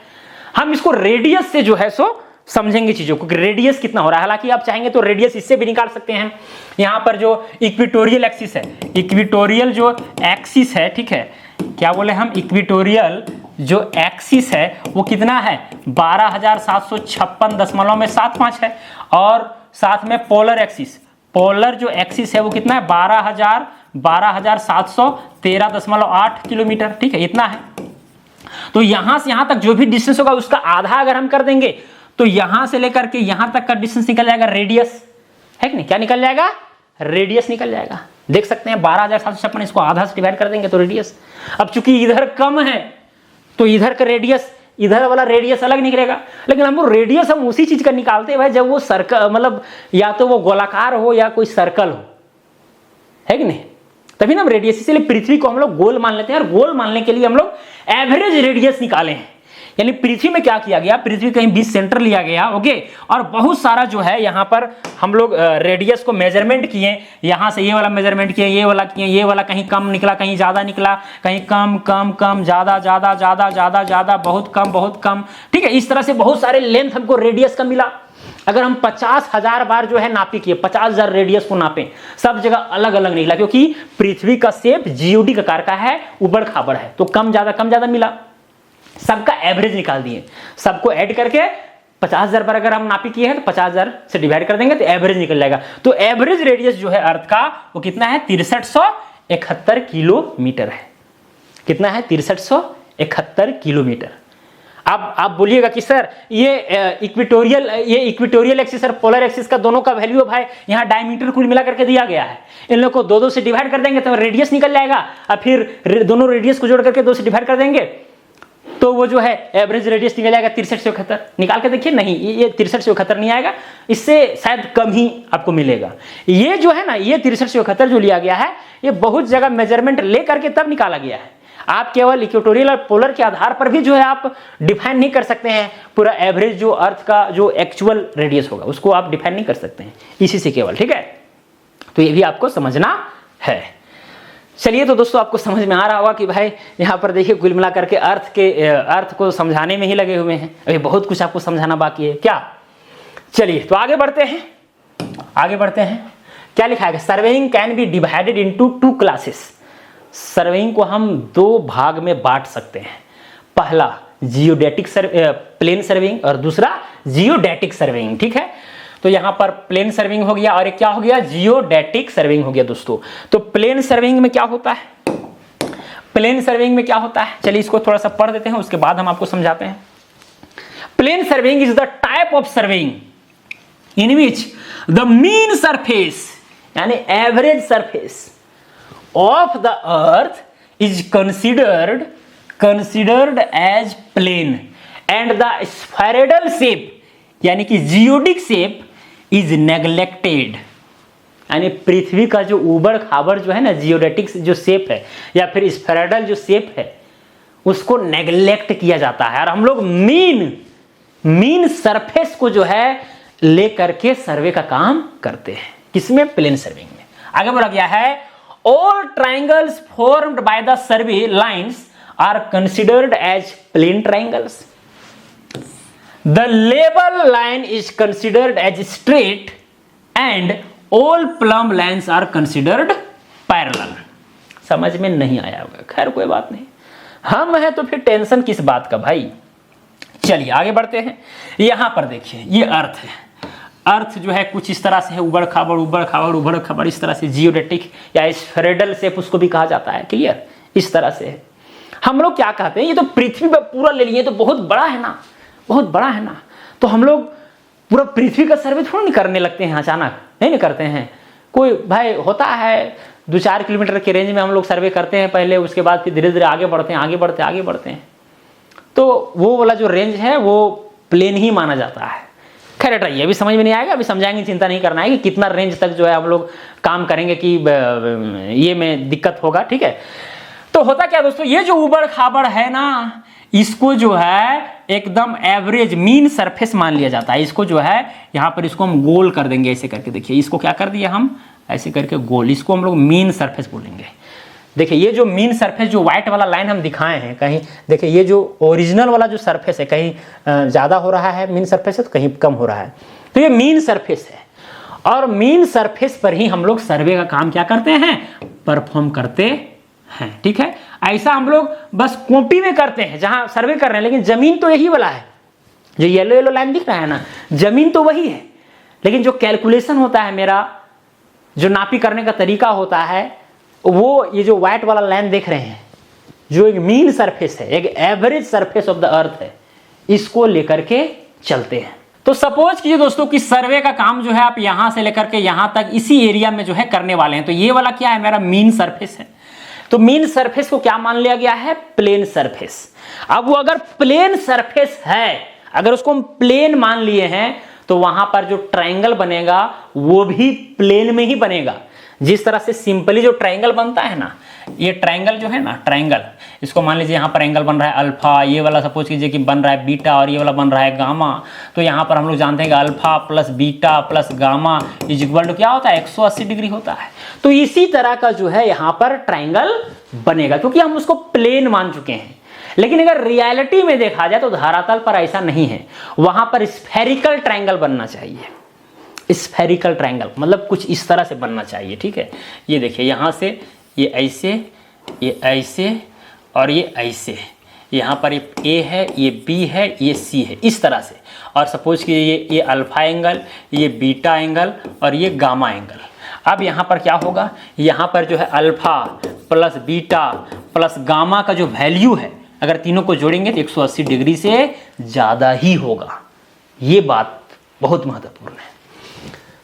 [SPEAKER 1] हम इसको रेडियस से जो है सो समझेंगे चीजों को कि रेडियस कितना हो रहा है। हालांकि आप चाहेंगे तो रेडियस इससे भी निकाल सकते हैं। यहां पर जो इक्वेटोरियल एक्सिस है, इक्वेटोरियल जो एक्सिस है, ठीक है, क्या बोले हम, इक्वेटोरियल जो एक्सिस है वो कितना है, 12,756.75 है। और साथ में पोलर एक्सिस, पोलर जो एक्सिस है वो कितना है, 12,713.8 किलोमीटर, ठीक है, इतना है। तो यहां से यहां तक जो भी डिस्टेंस होगा उसका आधा अगर हम कर देंगे तो यहां से लेकर के यहां तक का डिस्टेंस निकल जाएगा रेडियस, है कि नहीं, क्या निकल जाएगा, रेडियस निकल जाएगा। देख सकते हैं 12,756, इसको आधा से डिवाइड कर देंगे तो रेडियस। अब चूंकि इधर कम है तो इधर का रेडियस, इधर वाला रेडियस अलग निकलेगा। लेकिन हम रेडियस हम उसी चीज का निकालते हैं भाई जब वो सर्कल, मतलब या तो वो गोलाकार हो या कोई सर्कल हो, है कि नहीं, तभी ना हम रेडियस। इसलिए पृथ्वी को हम लोग गोल मान लेते हैं, और गोल मानने के लिए हम लोग एवरेज रेडियस निकाले हैं। यानी पृथ्वी में क्या किया गया, पृथ्वी कहीं बीच सेंटर लिया गया, ओके, और बहुत सारा जो है यहाँ पर हम लोग रेडियस को मेजरमेंट किए। यहाँ से ये वाला मेजरमेंट किए, ये वाला किए, ये वाला कहीं कम निकला, कहीं ज्यादा निकला, कहीं कम कम कम, ज्यादा ज्यादा ज्यादा ज्यादा ज्यादा, बहुत कम, ठीक है। इस तरह से बहुत सारे लेंथ हमको रेडियस का मिला। अगर हम 50,000 बार जो है नापी किए, 50,000 रेडियस को नापें, सब जगह अलग अलग निकला, क्योंकि पृथ्वी का शेप जीओडी आकार का है, उबड़ खाबड़ है, तो कम ज्यादा मिला। सबका एवरेज निकाल दिए, सबको ऐड करके 50,000 बार अगर हम नापी किए हैं तो 50,000 से डिवाइड कर देंगे तो एवरेज निकल जाएगा। तो एवरेज रेडियस जो है अर्थ का वो कितना है, 6371 किलोमीटर है। कितना है, 6371 किलोमीटर। अब आप बोलिएगा कि सर ये इक्वेटोरियल एक्सिस और पोलर एक्सिस का दोनों का वैल्यू है भाई, यहाँ डायमीटर कुल मिला करके दिया गया है, इन लोगों को 2 से डिवाइड कर देंगे तो रेडियस निकल जाएगा, और फिर दोनों रेडियस को जोड़ करके 2 से डिवाइड कर देंगे तो वो जो है एवरेज रेडियस निकल जाएगा 6371। निकाल के देखिए, नहीं ये 6371 नहीं आएगा, इससे शायद कम ही आपको मिलेगा। ये जो है ना, ये 6371 जो लिया गया है, ये बहुत जगह मेजरमेंट ले करके तब निकाला गया है। आप केवल इक्वेटोरियल और पोलर के आधार पर भी जो है आप डिफाइन नहीं कर सकते हैं पूरा एवरेज जो अर्थ का जो एक्चुअल रेडियस होगा उसको आप डिफाइन नहीं कर सकते हैं इसी से केवल, ठीक है। तो ये भी आपको समझना है। चलिए, तो दोस्तों आपको समझ में आ रहा होगा कि भाई यहाँ पर देखिए कुल मिला करके अर्थ को समझाने में ही लगे हुए हैं, अभी बहुत कुछ आपको समझाना बाकी है क्या। चलिए तो आगे बढ़ते हैं, क्या लिखा है, surveying can be divided into 2 classes. Surveying को हम 2 भाग में बांट सकते हैं। पहला जियोडेटिक प्लेन सर्वेइंग और दूसरा जियोडेटिक सर्वेइंग, ठीक है। तो यहां पर प्लेन सर्विंग हो गया और एक क्या हो गया, जियोडेटिक सर्विंग हो गया दोस्तों। तो प्लेन सर्विंग में क्या होता है, चलिए इसको थोड़ा सा पढ़ देते हैं, उसके बाद हम आपको समझाते हैं। Plane surveying is the type of surveying in which the mean surface यानी average surface of the earth is considered as plane and the spherical shape यानी कि जियोडिक शेप इज नेग्लेक्टेड। यानी पृथ्वी का जो उबड़ खाबड़ जो है ना, जियोडेटिक जो शेप है या फिर स्फेरिकल जो शेप है, उसको नेग्लेक्ट किया जाता है। और हम लोग मीन सरफेस को जो है लेकर के सर्वे का काम करते हैं, किसमें, प्लेन सर्विंग में। आगे बोला गया है, all triangles formed by the survey lines are considered as plane triangles. The level line is considered as straight and all plumb lines are considered parallel। समझ में नहीं आया होगा, खैर कोई बात नहीं, हम हैं तो फिर टेंशन किस बात का भाई। चलिए आगे बढ़ते हैं। यहां पर देखिए ये अर्थ है, अर्थ जो है कुछ इस तरह से है, उबड़ खाबड़ इस तरह से, जियोडेटिक या स्फेरिकल शेप उसको भी कहा जाता है, क्लियर, इस तरह से है। हम लोग क्या कहते हैं, ये तो पृथ्वी पर पूरा ले लिए तो बहुत बड़ा है ना, तो हम लोग पूरा पृथ्वी का सर्वे थोड़ा नहीं करने लगते हैं अचानक, नहीं करते हैं। कोई भाई होता है 2-4 किलोमीटर के रेंज में हम लोग सर्वे करते हैं पहले, उसके बाद फिर धीरे धीरे आगे बढ़ते हैं। तो वो वाला जो रेंज है वो प्लेन ही माना जाता है। खैर हटाइए, अभी समझ में नहीं आएगा, अभी समझाएंगे, चिंता नहीं करना है कि कितना रेंज तक जो है हम लोग काम करेंगे कि ये में दिक्कत होगा, ठीक है। तो होता क्या दोस्तों, ये जो उबड़ खाबड़ है ना, इसको जो है एकदम एवरेज मीन सरफेस मान लिया जाता है। इसको जो है यहाँ पर इसको हम गोल कर देंगे ऐसे करके, देखिए इसको क्या कर दिया हम ऐसे करके गोल, इसको हम लोग मीन सरफेस बोलेंगे। देखिए ये जो मीन सरफेस जो व्हाइट वाला लाइन हम दिखाए हैं, कहीं देखिए ये जो ओरिजिनल वाला जो सरफेस है, कहीं ज़्यादा हो रहा है मीन सरफेस है तो कहीं कम हो रहा है, तो ये मीन सरफेस है। और मीन सरफेस पर ही हम लोग सर्वे का काम क्या करते हैं, परफॉर्म करते हैं, ठीक है। ऐसा हम लोग बस कॉपी में करते हैं जहां सर्वे कर रहे हैं, लेकिन जमीन तो यही वाला है, जो येलो येलो लाइन दिख रहा है ना, जमीन तो वही है, लेकिन जो कैलकुलेशन होता है मेरा, जो नापी करने का तरीका होता है, वो ये जो व्हाइट वाला लाइन देख रहे हैं, जो एक मीन सरफेस है, एक एवरेज सरफेस ऑफ द अर्थ है, इसको लेकर के चलते हैं। तो सपोज कीजिए दोस्तों कि सर्वे का काम जो है आप यहां से लेकर के यहां तक इसी एरिया में जो है करने वाले हैं। तो ये वाला क्या है, मेरा मीन सरफेस है। तो मीन सरफेस को क्या मान लिया गया है, प्लेन सरफेस। अब वो अगर प्लेन सरफेस है, अगर उसको हम प्लेन मान लिए हैं, तो वहां पर जो ट्रायंगल बनेगा वो भी प्लेन में ही बनेगा। जिस तरह से सिंपली जो ट्रायंगल बनता है ना, ये ट्रायंगल जो है ना, ट्रायंगल, इसको मान लीजिए यहाँ पर एंगल बन रहा है अल्फा, ये वाला सपोज कीजिए कि बन रहा है बीटा, और ये वाला बन रहा है गामा। तो यहाँ पर हम लोग जानते हैं कि alpha plus beta plus gamma is equal to क्या होता है, 180 डिग्री होता है। तो इसी तरह का जो है यहाँ पर ट्रायंगल बनेगा, क्योंकि हम उसको प्लेन मान चुके हैं। लेकिन अगर रियलिटी में देखा जाए तो धरातल पर ऐसा नहीं है, वहां पर स्फेरिकल ट्रायंगल बनना चाहिए। स्फेरिकल ट्रायंगल मतलब कुछ इस तरह से बनना चाहिए, ठीक है। ये देखिए यहाँ से ये ऐसे, ये ऐसे और ये ऐसे, यहाँ पर ये ए है, ये बी है, ये सी है, इस तरह से। और सपोज कि ये अल्फा एंगल, ये बीटा एंगल और ये गामा एंगल। अब यहाँ पर क्या होगा, यहाँ पर जो है alpha plus beta plus gamma का जो वैल्यू है, अगर तीनों को जोड़ेंगे तो 180 डिग्री से ज़्यादा ही होगा। ये बात बहुत महत्वपूर्ण है।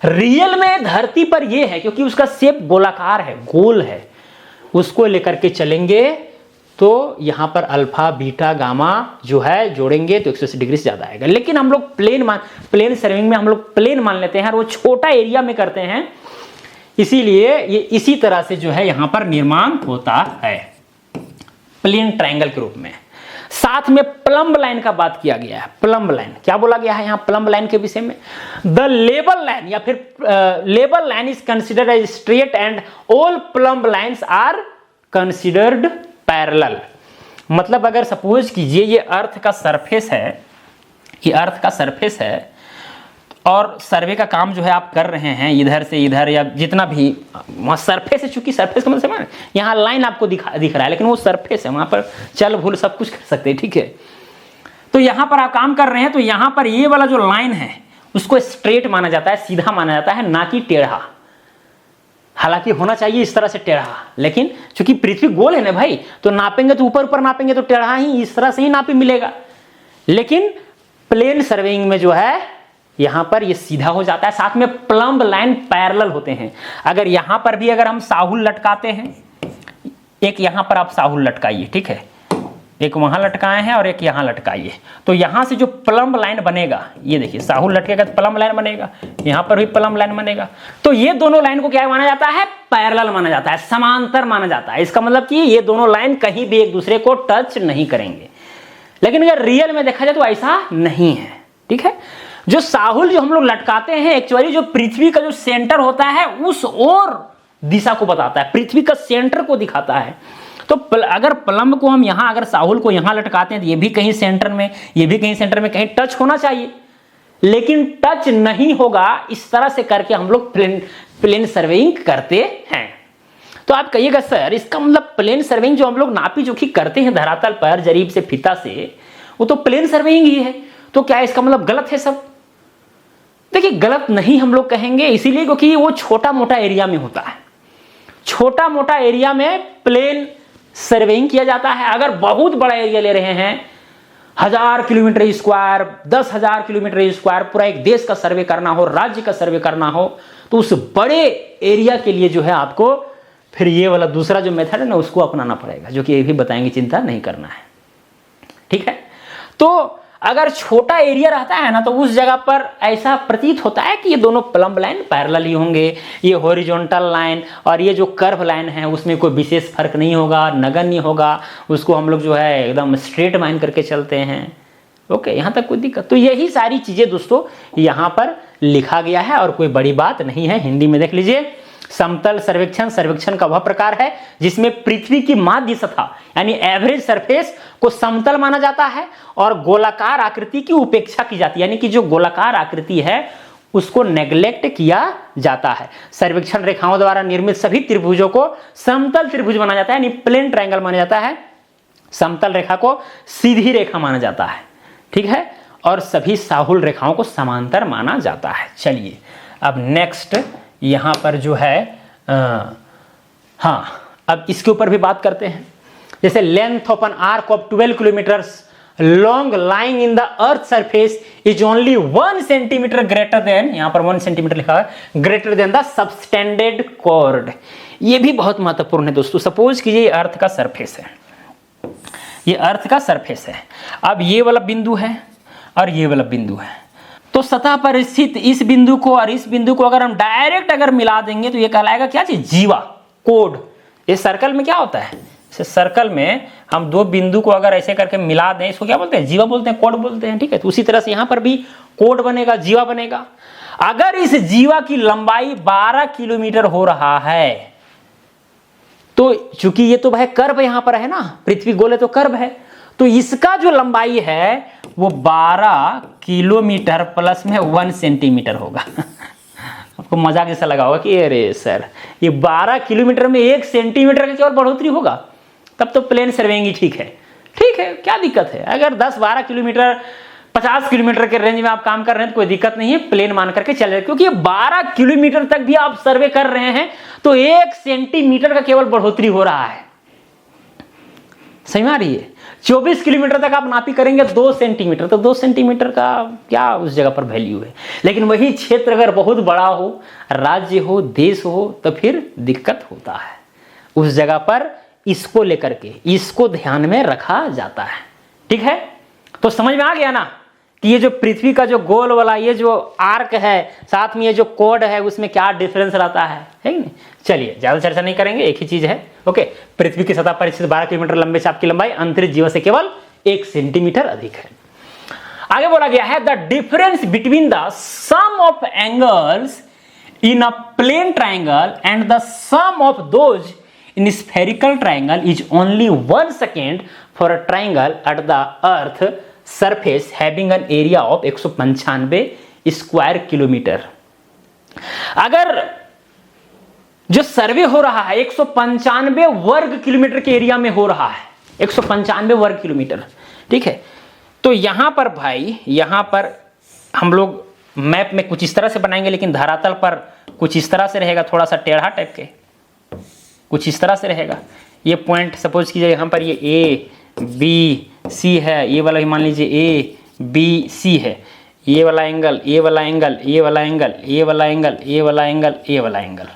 [SPEAKER 1] रियल में धरती पर यह है, क्योंकि उसका शेप गोलाकार है, गोल है, उसको लेकर के चलेंगे तो यहां पर अल्फा बीटा गामा जो है जोड़ेंगे तो 180 डिग्री से ज्यादा आएगा। लेकिन हम लोग प्लेन सर्विंग में हम लोग प्लेन मान लेते हैं और वो छोटा एरिया में करते हैं, इसीलिए ये इसी तरह से जो है यहां पर निर्माण होता है प्लेन ट्रायंगल के रूप में। साथ में प्लम्ब लाइन का बात किया गया है। प्लम्ब लाइन क्या बोला गया है यहां प्लम्ब लाइन के विषय में, द लेबल लाइन या फिर लेबल line is considered as straight and all plumb lines are considered parallel. मतलब अगर सपोज कीजिए ये अर्थ का सरफेस है, ये अर्थ का सरफेस है और सर्वे का काम जो है आप कर रहे हैं इधर से इधर या जितना भी वहाँ सरफेस है, चूंकि सरफेस का मतलब यहाँ लाइन आपको दिख रहा है, लेकिन वो सरफेस है, वहाँ पर चल भूल सब कुछ कर सकते हैं, ठीक है। तो यहाँ पर आप काम कर रहे हैं तो यहाँ पर ये वाला जो लाइन है उसको स्ट्रेट माना जाता है, सीधा माना जाता है, ना कि टेढ़ा। हालांकि होना चाहिए इस तरह से टेढ़ा, लेकिन चूंकि पृथ्वी गोल है ना भाई, तो नापेंगे तो ऊपर ऊपर नापेंगे तो टेढ़ा ही इस तरह से ही नापी मिलेगा। लेकिन प्लेन सर्वेइंग में जो है यहां पर ये सीधा हो जाता है। साथ में प्लम्ब लाइन पैरेलल होते हैं। अगर यहां पर भी अगर हम साहुल लटकाते हैं, एक यहां पर आप साहुल लटकाइए, ठीक है, एक वहां लटकाए हैं और एक यहां लटकाइए, तो यहां से जो प्लम्ब लाइन बनेगा, ये देखिए साहुल लटकेगा तो प्लम्ब लाइन बनेगा, यहां पर भी प्लम्ब लाइन बनेगा। तो ये दोनों लाइन को क्या माना जाता है, पैरेलल माना जाता है, समांतर माना जाता है। इसका मतलब कि ये दोनों लाइन कहीं भी एक दूसरे को टच नहीं करेंगे। लेकिन अगर रियल में देखा जाए तो ऐसा नहीं है, ठीक है। जो साहुल जो हम लोग लटकाते हैं एक्चुअली जो पृथ्वी का जो सेंटर होता है उस ओर दिशा को बताता है, पृथ्वी का सेंटर को दिखाता है। तो अगर प्लम्ब को हम यहां, अगर साहुल को यहां लटकाते हैं तो ये भी कहीं सेंटर में, ये भी कहीं सेंटर में, कहीं टच होना चाहिए, लेकिन टच नहीं होगा। इस तरह से करके हम लोग प्लेन सर्वेइंग करते हैं। तो आप कहिएगा सर इसका मतलब प्लेन सर्वेइंग जो हम लोग नापी जोखी करते हैं धरातल पर जरीब से फीता से, वो तो प्लेन सर्वेइंग ही है, तो क्या इसका मतलब गलत है सब? देखिए गलत नहीं हम लोग कहेंगे, इसीलिए क्योंकि वो छोटा मोटा एरिया में होता है। छोटा मोटा एरिया में प्लेन सर्वेइंग किया जाता है। अगर बहुत बड़ा एरिया ले रहे हैं, 1000 किलोमीटर स्क्वायर, 10,000 किलोमीटर स्क्वायर, पूरा एक देश का सर्वे करना हो, राज्य का सर्वे करना हो, तो उस बड़े एरिया के लिए जो है आपको फिर ये वाला दूसरा जो मेथड है ना उसको अपनाना पड़ेगा, जो कि ये भी बताएंगे, चिंता नहीं करना है, ठीक है। तो अगर छोटा एरिया रहता है ना तो उस जगह पर ऐसा प्रतीत होता है कि ये दोनों प्लम्ब लाइन पैरेलल ही होंगे, ये हॉरिजॉन्टल लाइन और ये जो कर्व लाइन है उसमें कोई विशेष फर्क नहीं होगा, नगण्य होगा, उसको हम लोग जो है एकदम स्ट्रेट मान करके चलते हैं। ओके, यहाँ तक कोई दिक्कत? तो यही सारी चीजें दोस्तों यहाँ पर लिखा गया है और कोई बड़ी बात नहीं है। हिंदी में देख लीजिए, समतल सर्वेक्षण सर्वेक्षण का वह प्रकार है जिसमें पृथ्वी की माध्य सतह यानी एवरेज सरफेस को समतल माना जाता है और गोलाकार आकृति की उपेक्षा की जाती है, यानी कि जो गोलाकार आकृति है उसको नेग्लेक्ट किया जाता है। सर्वेक्षण रेखाओं द्वारा निर्मित सभी त्रिभुजों को समतल त्रिभुज माना जाता है, यानी प्लेन ट्रायंगल माना जाता है। समतल रेखा को सीधी रेखा माना जाता है, ठीक है, और सभी साहुल रेखाओं को समांतर माना जाता है। चलिए अब नेक्स्ट यहां पर जो है अब इसके ऊपर भी बात करते हैं। जैसे length of an arc of 12 kilometres long lying in the earth surface is only 1 centimetre greater than, यहां पर 1 सेंटीमीटर लिखा है, greater than the subtended chord. ये भी बहुत महत्वपूर्ण है दोस्तों। सपोज कीजिए ये अर्थ का सरफेस है, ये अर्थ का सरफेस है। अब ये वाला बिंदु है और ये वाला बिंदु है, तो सतह पर स्थित इस बिंदु को और इस बिंदु को अगर हम डायरेक्ट अगर मिला देंगे तो ये कहलाएगा क्या चीज? जीवा, कोड। इस सर्कल में क्या होता है, इस सर्कल में हम दो बिंदु को अगर ऐसे करके मिला दें, इसको क्या बोलते हैं? जीवा बोलते हैं, कोड बोलते हैं, ठीक है। तो उसी तरह से यहां पर भी कोड बनेगा, जीवा बनेगा। अगर इस जीवा की लंबाई 12 किलोमीटर हो रहा है तो चूंकि ये तो भाई कर्व यहां पर है ना, पृथ्वी गोल है तो कर्व है, तो इसका जो लंबाई है वो 12 किलोमीटर प्लस में 1 सेंटीमीटर होगा। आपको मजाक जैसा लगा होगा कि अरे सर ये 12 किलोमीटर में 1 सेंटीमीटर की केवल बढ़ोतरी होगा, तब तो प्लेन सर्वेइंग ठीक है, ठीक है, क्या दिक्कत है? अगर 10-12 किलोमीटर 50 किलोमीटर के रेंज में आप काम कर रहे हैं तो कोई दिक्कत नहीं है, प्लेन मान करके चल रहे, क्योंकि 12 किलोमीटर तक भी आप सर्वे कर रहे हैं तो 1 सेंटीमीटर का केवल बढ़ोतरी हो रहा है। समझ में आ रही है? 24 किलोमीटर तक आप नापी करेंगे 2 सेंटीमीटर, तो 2 सेंटीमीटर का क्या उस जगह पर वैल्यू है। लेकिन वही क्षेत्र अगर बहुत बड़ा हो, राज्य हो, देश हो, तो फिर दिक्कत होता है। उस जगह पर इसको लेकर के इसको ध्यान में रखा जाता है, ठीक है। तो समझ में आ गया ना कि ये जो पृथ्वी का जो गोल वाला ये जो आर्क है, साथ में ये जो कोड है, उसमें क्या डिफरेंस रहता है कि नहीं। चलिए ज्यादा चर्चा नहीं करेंगे, एक ही चीज है। ओके, पृथ्वी की सतह पर स्थित 12 किलोमीटर लंबे चाप की लंबाई अंतरिक्ष जीवन से केवल 1 सेंटीमीटर अधिक है। आगे बोला गया है the difference between the sum of angles in a plane triangle and the sum of those in spherical triangle is only 1 second for a triangle at the earth surface having an area of 195 square kilometre. अगर जो सर्वे हो रहा है 195 वर्ग kilometre के area में हो रहा है, 195 वर्ग किलोमीटर, ठीक है। तो यहां पर भाई, यहां पर हम लोग मैप में कुछ इस तरह से बनाएंगे, लेकिन धरातल पर कुछ इस तरह से रहेगा, थोड़ा सा टेढ़ा टाइप के कुछ इस तरह से रहेगा। ये पॉइंट सपोज कीजिए यहां पर ये ए बी सी है, ये वाला मान लीजिए ए बी सी है, ये वाला एंगल, ये वाला एंगल, ये वाला एंगल, ये वाला एंगल, ये वाला एंगल, ये वाला एंगल।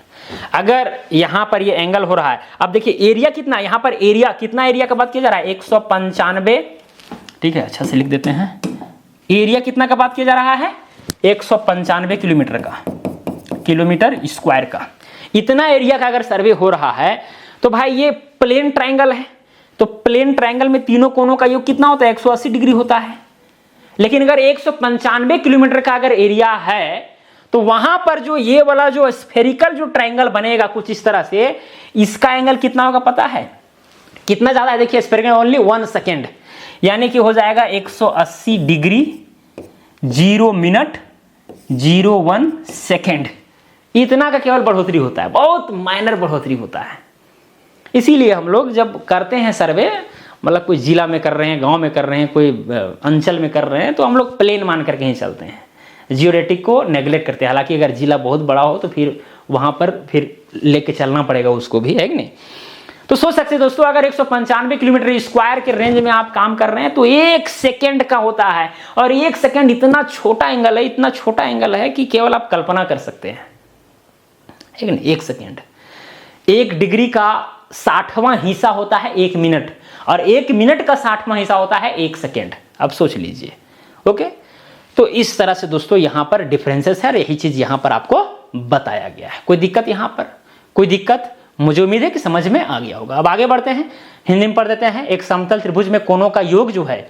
[SPEAKER 1] अगर यहां पर ये एंगल हो रहा है, अब देखिए एरिया कितना, यहां पर एरिया कितना, एरिया का बात किया जा रहा है 195, ठीक है, अच्छा से लिख देते हैं। एरिया कितना का बात किया जा रहा है 195 किलोमीटर का, किलोमीटर स्क्वायर का। इतना एरिया का अगर सर्वे हो रहा है तो भाई ये प्लेन ट्राइंगल है, तो प्लेन ट्राइंगल में तीनों कोनों का योग कितना होता है 180 डिग्री होता है। लेकिन अगर 195 किलोमीटर का अगर एरिया है तो वहां पर जो ये वाला जो स्फेरिकल जो ट्राइंगल बनेगा कुछ इस तरह से, इसका एंगल कितना होगा पता है? कितना ज्यादा है देखिए, स्फेरिकल ओनली 1 सेकेंड, यानी कि हो जाएगा 180 डिग्री 0 मिनट 01 सेकेंड। इतना का केवल बढ़ोतरी होता है, बहुत माइनर बढ़ोतरी होता है। इसीलिए हम लोग जब करते हैं सर्वे, मतलब कोई जिला में कर रहे हैं, गांव में कर रहे हैं, कोई अंचल में कर रहे हैं, तो हम लोग प्लेन मान करके ही चलते हैं, जियोडेटिक को नेग्लेक्ट करते हैं। हालांकि अगर जिला बहुत बड़ा हो तो फिर वहां पर फिर लेके चलना पड़ेगा उसको भी, है कि नहीं। तो सोच सकते हैं दोस्तों, अगर 195 किलोमीटर स्क्वायर के रेंज में आप काम कर रहे हैं तो 1 सेकेंड का होता है, और 1 सेकेंड इतना छोटा एंगल है, इतना छोटा एंगल है कि केवल आप कल्पना कर सकते हैं, है कि नहीं। 1 सेकेंड, 1 डिग्री का 60वां हिस्सा होता है 1 मिनट, और 1 मिनट का 60वां हिस्सा होता है 1 सेकेंड। अब सोच लीजिए ओके, तो इस तरह से दोस्तों यहां पर डिफरेंसेस है, यही चीज यहां पर आपको बताया गया है। कोई दिक्कत यहां पर? कोई दिक्कत? मुझे उम्मीद है कि समझ में आ गया होगा। अब आगे बढ़ते हैं, हिंदी में पढ़ देते हैं। एक समतल त्रिभुज में कोनों का योग जो है,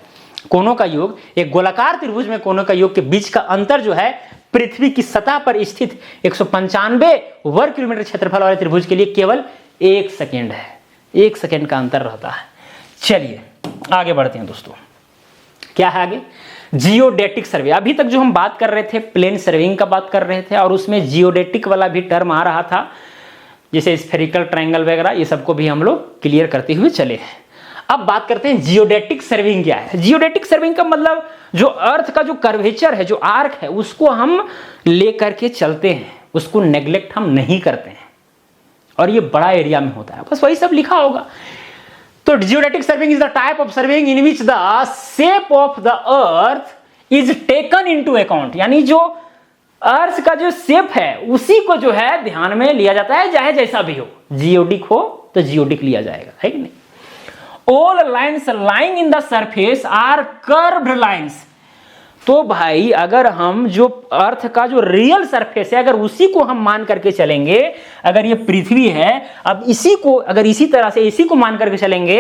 [SPEAKER 1] कोनों का योग, एक गोलाकार त्रिभुज में कोनों का योग के बीच का अंतर जो है पृथ्वी की सतह पर स्थित 195 वर्ग किलोमीटर क्षेत्रफल वाले त्रिभुज के लिए केवल 1 सेकेंड है। 1 सेकेंड का अंतर रहता है। चलिए आगे बढ़ते हैं दोस्तों, क्या है आगे? जियोडेटिक सर्वे। अभी तक जो हम बात कर रहे थे प्लेन सर्वेइंग का बात कर रहे थे, और उसमें जियोडेटिक वाला भी टर्म आ रहा था, जैसे स्फेरिकल ट्रायंगल वगैरह, ये सबको भी हम लोग क्लियर करते हुए चले हैं। अब बात करते हैं जियोडेटिक सर्वेइंग क्या है। जियोडेटिक सर्वेइंग का मतलब जो अर्थ का जो कर्वेचर है, जो आर्क है, उसको हम लेकर के चलते हैं, उसको नेग्लेक्ट हम नहीं करते हैं, और ये बड़ा एरिया में होता है। बस वही सब लिखा होगा। तो geodetic surveying is the type of surveying in which the shape of the earth is taken into account, यानी जो अर्थ का जो शेप है उसी को जो है ध्यान में लिया जाता है, चाहे जैसा भी हो। जियोडिक हो तो जियोडिक लिया जाएगा, है कि नहीं? All lines lying in the surface are curved lines। तो भाई अगर हम जो अर्थ का जो रियल सरफेस है, अगर उसी को हम मान करके चलेंगे, अगर ये पृथ्वी है, अब इसी को अगर इसी तरह से इसी को मान करके चलेंगे,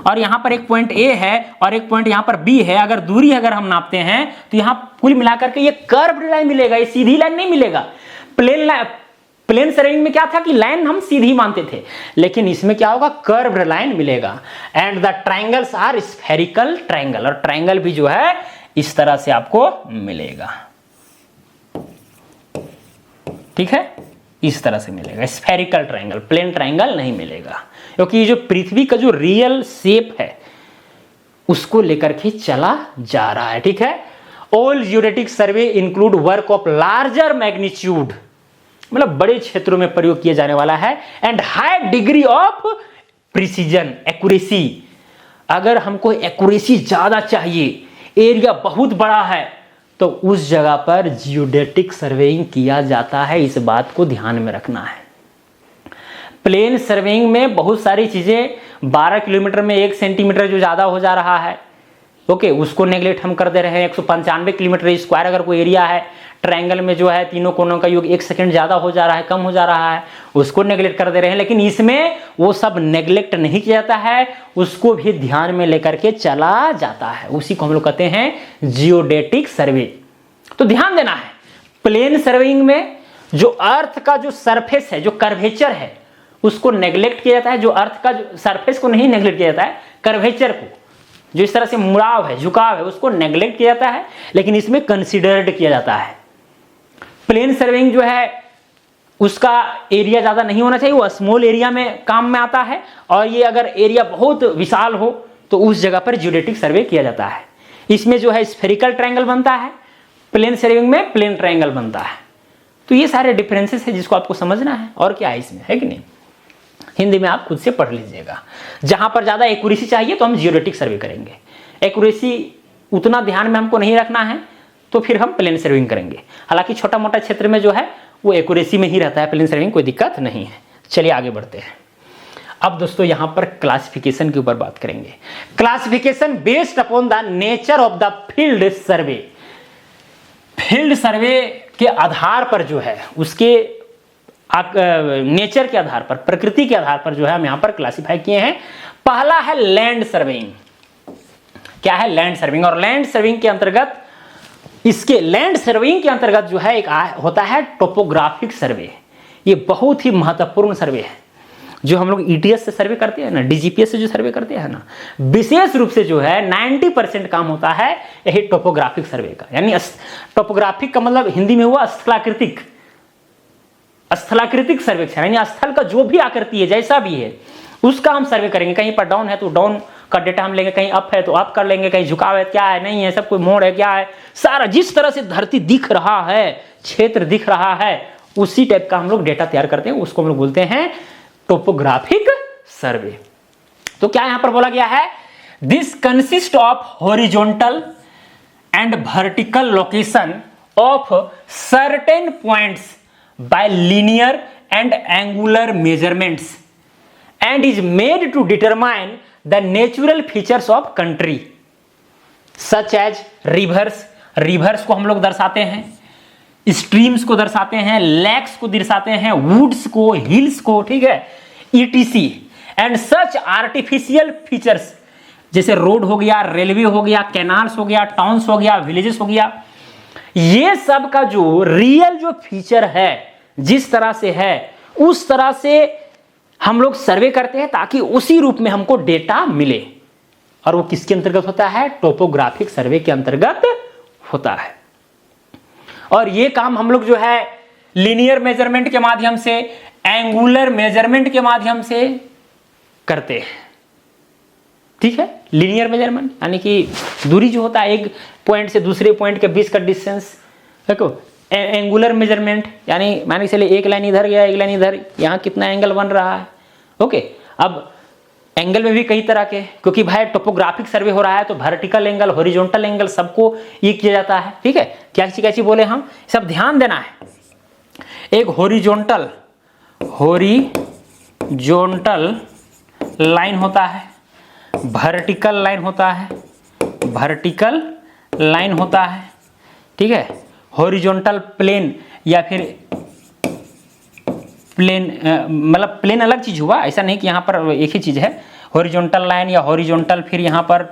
[SPEAKER 1] और यहां पर एक पॉइंट ए है और एक पॉइंट यहां पर बी है, अगर दूरी अगर हम नापते हैं तो यहां कुल मिलाकर के ये कर्व्ड लाइन मिलेगा, ये सीधी लाइन नहीं मिलेगा। प्लेन सर्वेइंग में क्या था कि लाइन हम सीधी मानते थे, लेकिन इसमें क्या होगा? कर्व्ड लाइन मिलेगा। And the triangles are spherical triangle, और ट्रायंगल भी जो है इस तरह से आपको मिलेगा, ठीक है, इस तरह से मिलेगा स्फेरिकल ट्रायंगल, प्लेन ट्रायंगल नहीं मिलेगा, क्योंकि ये जो पृथ्वी का जो रियल शेप है उसको लेकर के चला जा रहा है, ठीक है। All geodetic survey include work of larger magnitude, मतलब बड़े क्षेत्रों में प्रयोग किया जाने वाला है, and high degree of precision, accuracy. अगर हमको एक्यूरेसी ज्यादा चाहिए, एरिया बहुत बड़ा है, तो उस जगह पर जियोडेटिक सर्वेइंग किया जाता है। इस बात को ध्यान में रखना है। प्लेन सर्वेइंग में बहुत सारी चीजें, 12 किलोमीटर में 1 सेंटीमीटर जो ज्यादा हो जा रहा है, ओके, उसको नेग्लेक्ट हम कर दे रहे हैं। 195 किलोमीटर स्क्वायर अगर कोई एरिया है, ट्रायंगल में जो है तीनों कोनों का योग 1 सेकंड ज्यादा हो जा रहा है, कम हो जा रहा है, उसको नेग्लेक्ट कर दे रहे हैं। लेकिन इसमें वो सब नेग्लेक्ट नहीं किया जाता है, उसको भी ध्यान में लेकर के चला जाता है। उसी को हम लोग कहते हैं जियोडेटिक सर्वे। तो ध्यान देना है, प्लेन सर्वेइंग में जो अर्थ का जो सरफेस है, जो कर्वेचर है, उसको नेग्लेक्ट किया जाता है। जो अर्थ का जो सरफेस को नहीं नेग्लेक्ट किया जाता है, कर्वेचर को, जो इस तरह से मुड़ाव है, झुकाव है, उसको नेग्लेक्ट किया जाता है, लेकिन इसमें कंसीडर्ड किया जाता है। प्लेन सर्वेइंग जो है उसका एरिया ज्यादा नहीं होना चाहिए, वो स्मॉल एरिया में काम में आता है, और ये अगर एरिया बहुत विशाल हो तो उस जगह पर जियोडेटिक सर्वे किया जाता है। इसमें जो है स्फेरिकल ट्रायंगल बनता है, प्लेन सर्वेइंग में प्लेन ट्रायंगल बनता है। तो ये सारे डिफरेंसेस है जिसको आपको समझना है, और क्या है इसमें, है कि नहीं। हिंदी में आप खुद से पढ़ लीजिएगा। जहां पर ज्यादा एक्यूरेसी चाहिए तो हम जियोडेटिक सर्वे करेंगे, एक्यूरेसी उतना ध्यान में हमको नहीं रखना है तो फिर हम प्लेन सर्वेइंग करेंगे। हालांकि छोटा मोटा क्षेत्र में जो है वो एक्यूरेसी में ही रहता है, प्लेन सर्वेइंग कोई दिक्कत नहीं है। चलिए आगे बढ़ते हैं। अब दोस्तों यहां पर क्लासिफिकेशन के ऊपर बात करेंगे। Classification based upon the nature of the field survey. Field survey के आधार पर जो है, उसके नेचर के आधार पर, प्रकृति के आधार पर जो है हम यहां पर क्लासिफाई किए हैं। पहला है लैंड सर्वेइंग। क्या है? Land surveying. और लैंड सर्वेइंग के अंतर्गत, इसके लैंड सर्वेइंग के अंतर्गत जो है एक होता है टोपोग्राफिक सर्वे। ये बहुत ही महत्वपूर्ण सर्वे है, जो हम लोग ईटीएस से सर्वे करते हैं ना, डीजीपीएस से जो सर्वे करते हैं ना, विशेष रूप से जो है 90% काम होता है यही टोपोग्राफिक सर्वे का। यानी टोपोग्राफिक का मतलब हिंदी में हुआ स्थलाकृतिक, स्थलाकृतिक सर्वेक्षण, यानी स्थल का जो भी आकृति है, जैसा भी है, उसका हम सर्वे करेंगे। कहीं पर डाउन है तो डाउन का डेटा हम लेंगे, कहीं अप है तो अप कर लेंगे, कहीं झुकाव है, क्या है, नहीं है, सब कोई मोड़ है, क्या है, सारा जिस तरह से धरती दिख रहा है, क्षेत्र दिख रहा है, उसी टाइप का हम लोग डेटा तैयार करते हैं, उसको हम लोग बोलते हैं टोपोग्राफिक सर्वे। तो क्या यहां पर बोला गया है? This consist of horizontal and vertical location of certain points by linear and angular measurements and is made to determine the natural features of country। Such as rivers, rivers को हम लोग दर्शाते हैं, स्ट्रीम्स को दर्शाते हैं, लेक्स को दर्शाते हैं, वुड्स को, हिल्स को, ठीक है, etc and such artificial features जैसे रोड हो गया, रेलवे हो गया, कैनाल्स हो गया, टाउन्स हो गया, विलेजेस हो गया, ये सब का जो रियल जो फीचर है जिस तरह से है उस तरह से हम लोग सर्वे करते हैं ताकि उसी रूप में हमको डेटा मिले। और वो किसके अंतर्गत होता है? टोपोग्राफिक सर्वे के अंतर्गत होता है। और ये काम हम लोग जो है लीनियर मेजरमेंट के माध्यम से, एंगुलर मेजरमेंट के माध्यम से करते हैं, ठीक है। लीनियर मेजरमेंट यानी कि दूरी जो होता है एक पॉइंट से दूसरे पॉइंट के बीच का डिस्टेंस, देखो। एंगुलर मेजरमेंट यानी मान के चलिए एक लाइन इधर गया, एक लाइन इधर, यहाँ कितना एंगल बन रहा है, ओके। अब एंगल में भी कई तरह के, क्योंकि भाई टोपोग्राफिक सर्वे हो रहा है तो वर्टिकल एंगल, हॉरिजॉन्टल एंगल सबको ये किया जाता है, ठीक है। क्या चीज बोले हम, सब ध्यान देना है। एक हॉरिजॉन्टल लाइन होता है, वर्टिकल लाइन होता है, वर्टिकल लाइन होता है, ठीक है। हॉरिजॉन्टल प्लेन या फिर प्लेन, मतलब प्लेन अलग चीज हुआ, ऐसा नहीं कि यहाँ पर एक ही चीज है। हॉरिजॉन्टल लाइन या हॉरिजॉन्टल, फिर यहाँ पर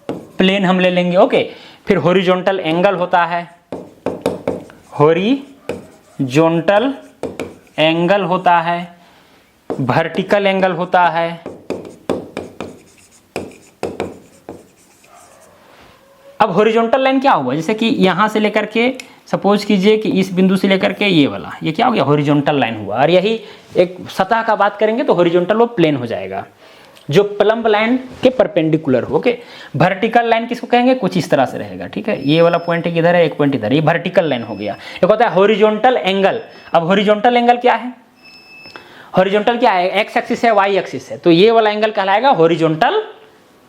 [SPEAKER 1] प्लेन हम ले लेंगे, ओके। फिर हॉरिजॉन्टल एंगल होता है, हॉरिजॉन्टल एंगल होता है, वर्टिकल एंगल होता है, अब हॉरिजॉन्टल लाइन क्या हुआ, जैसे कि यहां से लेकर के सपोज कीजिए कि इस बिंदु से लेकर के ये वाला, ये क्या हो गया, हॉरिजॉन्टल लाइन हुआ। और यही एक सतह का बात करेंगे तो हॉरिजॉन्टल वो प्लेन हो जाएगा जो प्लम्ब लाइन के परपेंडिकुलर हो, ओके। वर्टिकल लाइन किसको कहेंगे, कुछ इस तरह से रहेगा, ठीक है। ये वाला पॉइंट एक इधर है, एक पॉइंट इधर, ये वर्टिकल लाइन हो गया। एक होता है हॉरिजॉन्टल एंगल। अब हॉरिजॉन्टल एंगल क्या है, हॉरिजॉन्टल क्या है, एक्स एक्सिस है, वाई एक्सिस है, तो ये वाला एंगल कहलाएगा हॉरिजॉन्टल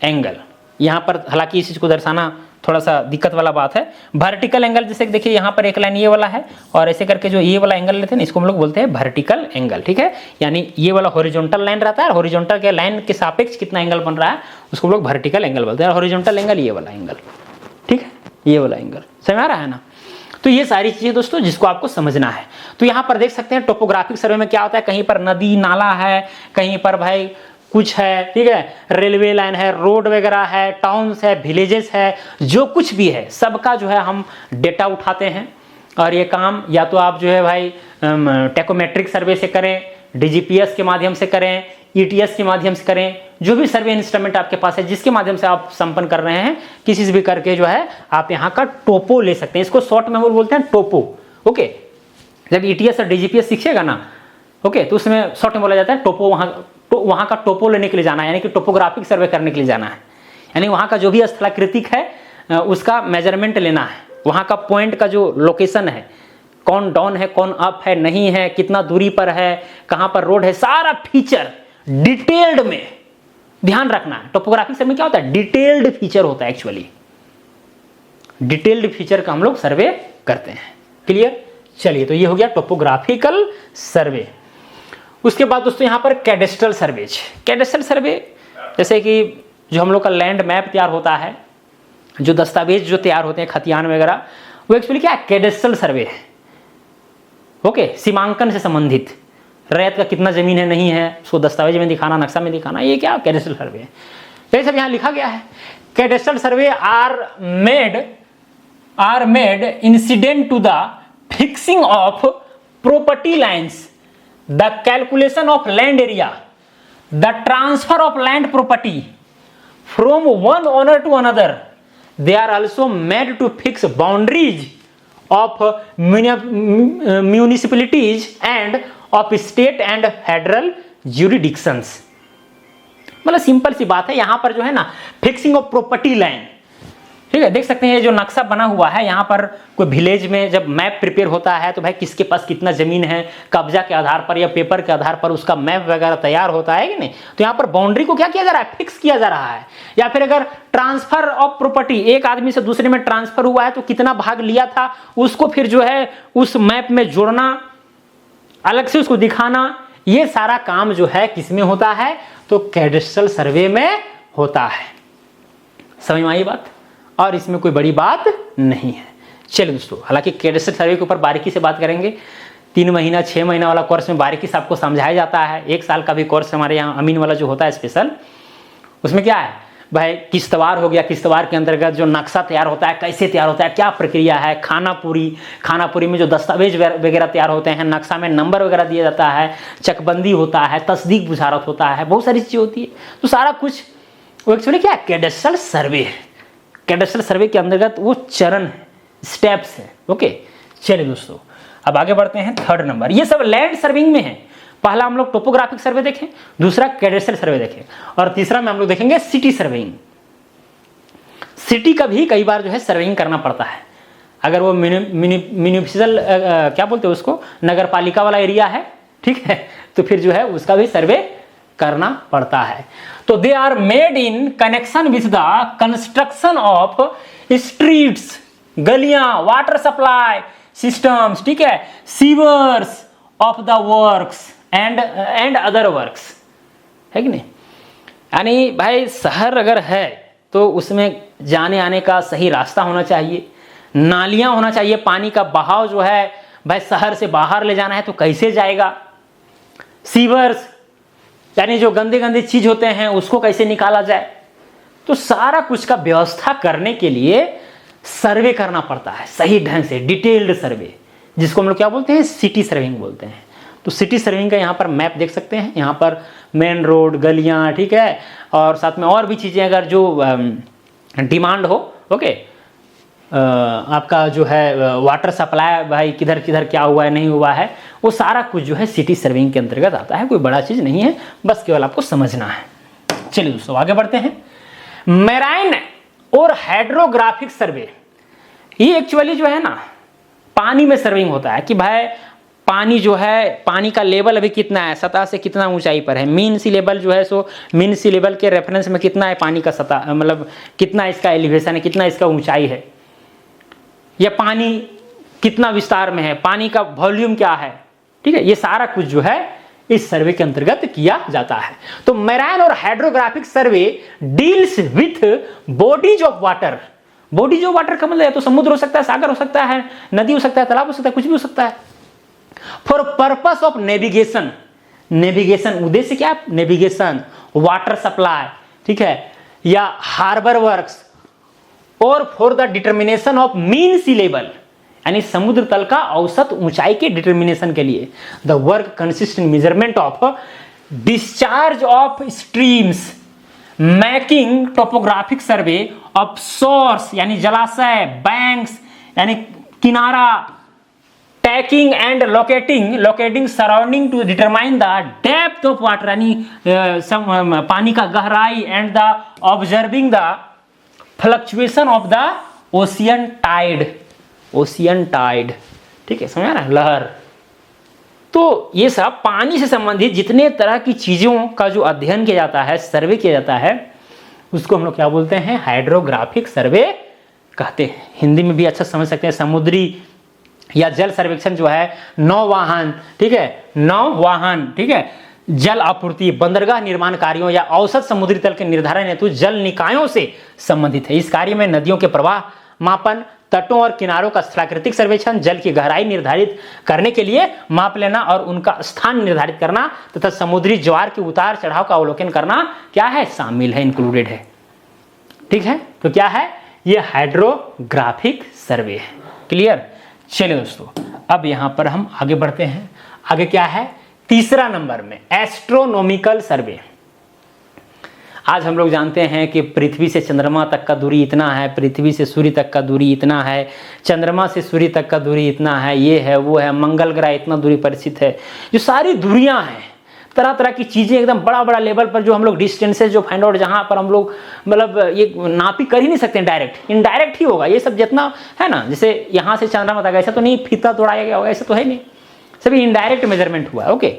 [SPEAKER 1] एंगल। यहाँ पर हालांकि इस चीज को दर्शाना थोड़ा सा दिक्कत वाला बात है। वर्टिकल एंगल जैसे देखिए यहाँ पर एक लाइन ये वाला है और ऐसे करके जो ये वाला एंगल लेते हैं इसको हम लोग बोलते हैं वर्टिकल एंगल, ठीक है। यानी ये वाला हॉरिजॉन्टल लाइन रहता है, हॉरिजॉन्टल के लाइन के सापेक्ष कितना एंगल बन रहा है उसको हम लोग वर्टिकल एंगल बोलते हैं। हॉरिजॉन्टल एंगल ये वाला एंगल, ठीक है, ये वाला एंगल समझ आ रहा है ना। तो ये सारी चीजें दोस्तों जिसको आपको समझना है। तो यहाँ पर देख सकते हैं टोपोग्राफिक सर्वे में क्या होता है, कहीं पर नदी नाला है, कहीं पर भाई कुछ है, ठीक है, रेलवे लाइन है, रोड वगैरह है, टाउन्स है, विलेजेस है, जो कुछ भी है सबका जो है हम डेटा उठाते हैं। और ये काम या तो आप जो है भाई टेकोमेट्रिक सर्वे से करें, डीजीपीएस के माध्यम से करें, ईटीएस के माध्यम से करें, जो भी सर्वे इंस्ट्रूमेंट आपके पास है जिसके माध्यम से आप संपन्न कर रहे हैं, किसी से भी करके जो है आप यहाँ का टोपो ले सकते हैं। इसको शॉर्ट में बोलते हैं टोपो, ओके। जब ईटीएस और डीजीपीएस सीखिएगा ना, ओके, तो उसमें शॉर्ट में बोला जाता है टोपो। वहाँ का टोपो लेने के लिए जाना है, यानी कि टोपोग्राफिक सर्वे करने के लिए जाना है, यानी वहाँ का जो भी स्थलाकृतिक है उसका मेजरमेंट लेना है, वहाँ का पॉइंट का जो लोकेशन है, कौन डाउन है, कौन अप है, नहीं है, कितना दूरी पर है, कहाँ पर रोड है, सारा फीचर डिटेल्ड में ध्यान रखना है। टोपोग्राफिक सर्वे क्या होता है, डिटेल्ड फीचर होता है, एक्चुअली डिटेल्ड फीचर का हम लोग सर्वे करते हैं। क्लियर, चलिए, तो ये हो गया टोपोग्राफिकल सर्वे। उसके बाद दोस्तों यहाँ पर कैडेस्ट्रल सर्वेज। कैडेस्ट्रल सर्वे जैसे कि जो हम लोग का लैंड मैप तैयार होता है, जो दस्तावेज जो तैयार होते हैं खतियान वगैरह, वो एक्चुअली क्या है, कैडेस्ट्रल सर्वे है, ओके। सीमांकन से संबंधित, रैयत का कितना जमीन है, नहीं है, उसको दस्तावेज में दिखाना, नक्शा में दिखाना, ये क्या कैडेस्ट्रल सर्वे है। तो ये सब यहाँ लिखा गया है। Cadastral survey are made incident to the fixing of property lines, the calculation of land area, the transfer of land property from one owner to another. They are also made to fix boundaries of municipalities and of state and federal jurisdictions. मतलब simple सी बात है, यहां पर जो है ना fixing of property line, ठीक है। देख सकते हैं ये जो नक्शा बना हुआ है, यहाँ पर कोई विलेज में जब मैप प्रिपेयर होता है तो भाई किसके पास कितना जमीन है, कब्जा के आधार पर या पेपर के आधार पर उसका मैप वगैरह तैयार होता है कि नहीं। तो यहाँ पर बाउंड्री को क्या किया जा रहा है, फिक्स किया जा रहा है। या फिर अगर ट्रांसफर ऑफ प्रॉपर्टी, एक आदमी से दूसरे में ट्रांसफर हुआ है तो कितना भाग लिया था उसको फिर जो है उस मैप में जोड़ना, अलग से उसको दिखाना, ये सारा काम जो है किसमें होता है, तो कैडेस्ट्रल सर्वे में होता है। समझ में आई बात। और इसमें कोई बड़ी बात नहीं है। चलिए दोस्तों, हालांकि कैडेस्ट्रल सर्वे के ऊपर बारीकी से बात करेंगे। 3 महीना 6 महीना वाला कोर्स में बारीकी से आपको समझाया जाता है। 1 साल का भी कोर्स हमारे यहाँ अमीन वाला जो होता है स्पेशल, उसमें क्या है भाई, किश्तवार हो गया, किश्तवार के अंतर्गत जो नक्शा तैयार होता है, कैसे तैयार होता है, क्या प्रक्रिया है, खानापुरी में जो दस्तावेज वगैरह तैयार होते हैं, नक्शा में नंबर वगैरह दिया जाता है, चकबंदी होता है, तस्दीक बुझारत होता है, बहुत सारी चीज़ें होती है। तो सारा कुछ वो एक्चुअली क्या है, कैडेस्ट्रल सर्वे है। कैडेस्ट्रल सर्वे के अंतर्गत वो चरण है, स्टेप्स है। ओके, चलिए दोस्तों अब आगे बढ़ते हैं। 3rd नंबर, ये सब लैंड सर्विंग में है। पहला हम लोग टोपोग्राफिक सर्वे देखें, दूसरा कैडेस्ट्रल सर्वे देखें, और तीसरा में हम लोग देखेंगे सिटी सर्वेइंग। सिटी का भी कई बार जो है सर्वेइंग करना पड़ता है। अगर वो म्युनिसिपल क्या बोलते हैं उसको, नगर पालिका वाला एरिया है, ठीक है, तो फिर जो है उसका भी सर्वे करना पड़ता है। तो they are made in connection with the construction of streets, गलियां, वाटर सप्लाई सिस्टम्स, ठीक है, sewers of the works and other works, है कि नहीं। यानी भाई शहर अगर है तो उसमें जाने आने का सही रास्ता होना चाहिए, नालियां होना चाहिए, पानी का बहाव जो है भाई शहर से बाहर ले जाना है तो कैसे जाएगा, सीवर्स यानी जो गंदे गंदे चीज होते हैं उसको कैसे निकाला जाए। तो सारा कुछ का व्यवस्था करने के लिए सर्वे करना पड़ता है सही ढंग से, डिटेल्ड सर्वे, जिसको हम लोग क्या बोलते हैं, सिटी सर्विंग बोलते हैं। तो सिटी सर्विंग का यहाँ पर मैप देख सकते हैं, यहाँ पर मेन रोड, गलियाँ, ठीक है, और साथ में और भी चीज़ें अगर जो डिमांड हो, ओके, आपका जो है वाटर सप्लाई भाई किधर किधर क्या हुआ है नहीं हुआ है, वो सारा कुछ जो है सिटी सर्विंग के अंतर्गत आता है। कोई बड़ा चीज़ नहीं है, बस केवल आपको समझना है। चलिए दोस्तों आगे बढ़ते हैं। मैराइन और हाइड्रोग्राफिक सर्वे, ये एक्चुअली जो है ना पानी में सर्विंग होता है कि भाई पानी जो है, पानी का लेवल अभी कितना है, सतह से कितना ऊंचाई पर है, मीन सी लेवल जो है सो मीन सी लेवल के रेफरेंस में कितना है पानी का सतह, मतलब कितना इसका एलिवेशन है, कितना इसका ऊंचाई है, या पानी कितना विस्तार में है, पानी का वॉल्यूम क्या है, ठीक है, ये सारा कुछ जो है इस सर्वे के अंतर्गत किया जाता है। तो मैराइन और hydrographic survey deals with bodies of water. Bodies of water का मतलब है तो समुद्र हो सकता है, सागर हो सकता है, नदी हो सकता है, तालाब हो सकता है, कुछ भी हो सकता है। For purpose of navigation, navigation उद्देश्य क्या है, नेविगेशन, वाटर सप्लाई, ठीक है, या हार्बर वर्क्स, और for the determination of mean sea level, यानी समुद्र तल का औसत ऊंचाई के डिटर्मिनेशन के लिए। The work consist in measurement of discharge of streams, making topographic survey of source यानी जलाशय, बैंक्स यानी किनारा, taking and locating surrounding to determine the depth of water यानी पानी का गहराई, and the observing the fluctuation of the ocean tide, ठीक है, समझ रहा है, लहर। तो ये सब पानी से संबंधित जितने तरह की चीजों का जो अध्ययन किया जाता है, सर्वे किया जाता है, उसको हम लोग क्या बोलते हैं, हाइड्रोग्राफिक सर्वे कहते हैं। हिंदी में भी अच्छा समझ सकते हैं, समुद्री या जल सर्वेक्षण जो है, नौवाहन, ठीक है, नौवाहन, ठीक है, जल आपूर्ति, बंदरगाह निर्माण कार्यों या औसत समुद्री तल के निर्धारण हेतु जल निकायों से संबंधित है। इस कार्य में नदियों के प्रवाह मापन, तटों और किनारों का स्थलाकृतिक सर्वेक्षण, जल की गहराई निर्धारित करने के लिए माप लेना और उनका स्थान निर्धारित करना तथा समुद्री ज्वार के उतार चढ़ाव का अवलोकन करना क्या है, शामिल है, इंक्लूडेड है, ठीक है। तो क्या है, ये हाइड्रोग्राफिक सर्वे है। क्लियर। चलिए दोस्तों अब यहां पर हम आगे बढ़ते हैं। आगे क्या है, तीसरा नंबर में एस्ट्रोनॉमिकल सर्वे। आज हम लोग जानते हैं कि पृथ्वी से चंद्रमा तक का दूरी इतना है, पृथ्वी से सूर्य तक का दूरी इतना है, चंद्रमा से सूर्य तक का दूरी इतना है, ये है वो है, मंगल ग्रह इतना दूरी पर स्थित है। जो सारी दूरियां हैं, तरह तरह की चीजें, एकदम बड़ा बड़ा लेवल पर जो हम लोग डिस्टेंसेज जो फाइंड आउट, जहां पर हम लोग मतलब ये नापी कर ही नहीं सकते, डायरेक्ट इनडायरेक्ट ही होगा ये सब जितना है ना। जैसे यहां से चंद्रमा तक ऐसा तो नहीं फीता तोड़ाया गया होगा, ऐसा तो है नहीं, सभी इनडायरेक्ट मेजरमेंट हुआ है। ओके,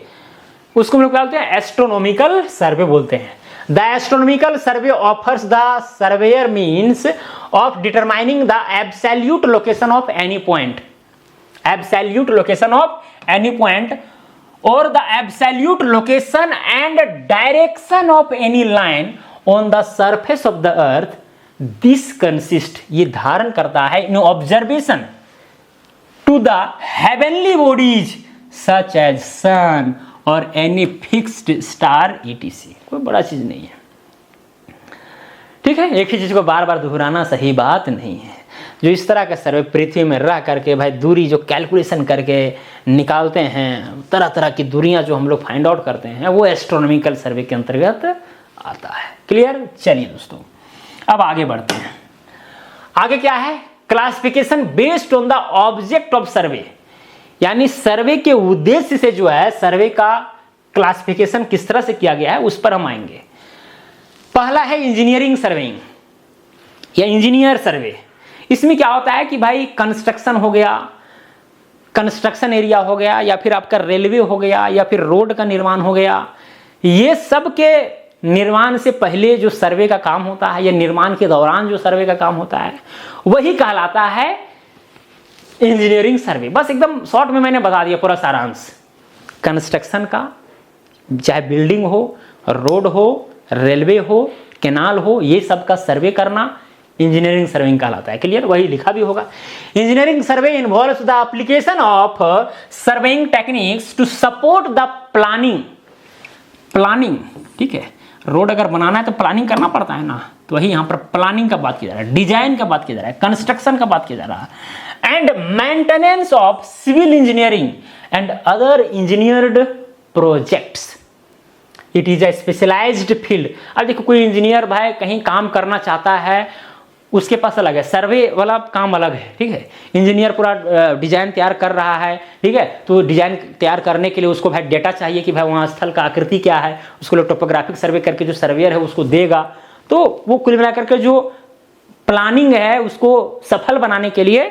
[SPEAKER 1] उसको हम लोग क्या बोलते हैं, एस्ट्रोनॉमिकल सर्वे बोलते हैं। The astronomical survey offers the surveyor means of determining the absolute location of any point, absolute location of any point, or the absolute location and direction of any line on the surface of the earth this consist, ये धारण करता है in observation to the heavenly bodies such as sun और any fixed star etc. कोई बड़ा चीज नहीं है, ठीक है। एक ही चीज को बार बार दोहराना सही बात नहीं है। जो इस तरह का सर्वे पृथ्वी में रह करके भाई दूरी जो कैलकुलेशन करके निकालते हैं, तरह तरह की दूरियां जो हम लोग फाइंड आउट करते हैं, वो एस्ट्रोनॉमिकल सर्वे के अंतर्गत आता है। क्लियर? चलिए दोस्तों अब आगे बढ़ते हैं। आगे क्या है? Classification based on the object of सर्वे, यानी सर्वे के उद्देश्य से जो है सर्वे का क्लासिफिकेशन किस तरह से किया गया है उस पर हम आएंगे। पहला है इंजीनियरिंग सर्वेइंग या इंजीनियर सर्वे। इसमें क्या होता है कि भाई कंस्ट्रक्शन हो गया, कंस्ट्रक्शन एरिया हो गया, या फिर आपका रेलवे हो गया, या फिर रोड का निर्माण हो गया, ये सब के निर्माण से पहले जो सर्वे का काम होता है या निर्माण के दौरान जो सर्वे का काम होता है वही कहलाता है इंजीनियरिंग सर्वे। बस एकदम शॉर्ट में मैंने बता दिया पूरा सारांश। कंस्ट्रक्शन का, चाहे बिल्डिंग हो, रोड हो, रेलवे हो, कैनाल हो, ये सब का सर्वे करना इंजीनियरिंग सर्वेइंग कहलाता है। क्लियर? वही लिखा भी होगा। Engineering survey involves the application of surveying techniques to support the planning, ठीक है। रोड अगर बनाना है तो प्लानिंग करना पड़ता है ना, तो वही यहां पर प्लानिंग का बात किया जा रहा है, डिजाइन का बात किया जा रहा है, कंस्ट्रक्शन का बात किया जा रहा है। And maintenance of civil engineering and other engineered projects. It is a specialised field. अब देखो कोई इंजीनियर भाई कहीं काम करना चाहता है, उसके पास अलग है, सर्वे वाला काम अलग है, ठीक है। इंजीनियर पूरा डिजाइन तैयार कर रहा है, ठीक है, तो डिजाइन तैयार करने के लिए उसको भाई डेटा चाहिए कि भाई वहाँ स्थल का आकृति क्या है, उसको लोग टोपोग्राफिक सर्वे करके जो सर्वेयर है उसको देगा, तो वो कुल मिलाकर के जो प्लानिंग है उसको सफल बनाने के लिए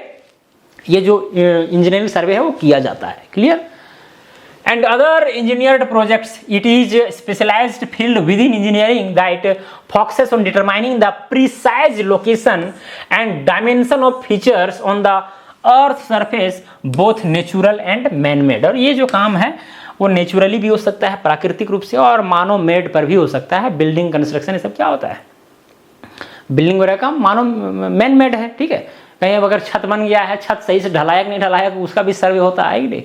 [SPEAKER 1] ये जो इंजीनियरिंग सर्वे है वो किया जाता है। Clear? and other engineered projects. It is a specialized field within engineering that focuses on determining the precise location and dimension of features on the earth surface, both natural and man-made. और ये जो काम है वो naturally भी हो सकता है, प्राकृतिक रूप से, और मानव मेड पर भी हो सकता है। बिल्डिंग कंस्ट्रक्शन ये सब क्या होता है, बिल्डिंग वगैरह का मानव मैन मेड है, ठीक है। कहीं अगर छत बन गया है, छत सही से ढलाया कि नहीं ढलाया, उसका भी सर्वे होता है कि नहीं।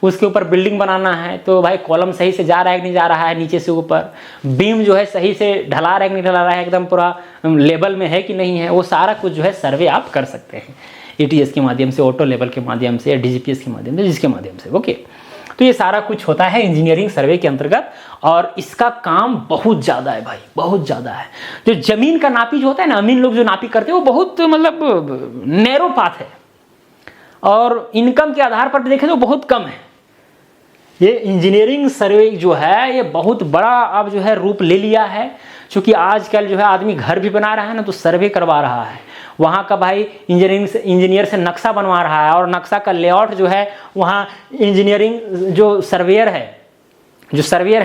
[SPEAKER 1] उसके ऊपर बिल्डिंग बनाना है तो भाई कॉलम सही से जा रहा है कि नहीं जा रहा है, नीचे से ऊपर बीम जो है सही से ढला रहा है कि नहीं ढला रहा है, एकदम पूरा लेवल में है कि नहीं है, वो सारा कुछ जो है सर्वे आप कर सकते हैं ETS के माध्यम से, ऑटो लेवल के माध्यम से, या DGPS के माध्यम से, जिसके माध्यम से। ओके, तो ये सारा कुछ होता है इंजीनियरिंग सर्वे के अंतर्गत, और इसका काम बहुत ज़्यादा है भाई, बहुत ज़्यादा है। जो जमीन का नापी जो होता है ना, अमीन लोग जो नापी करते हैं वो बहुत मतलब नैरो पाथ है, और इनकम के आधार पर देखें तो बहुत कम है। ये इंजीनियरिंग सर्वे जो है ये बहुत बड़ा अब जो है रूप ले लिया है, क्योंकि आजकल जो है आदमी घर भी बना रहा है ना तो सर्वे करवा रहा है, वहाँ का भाई इंजीनियर से नक्शा बनवा रहा है, और नक्शा का लेआउट जो है वहाँ इंजीनियरिंग जो सर्वेयर है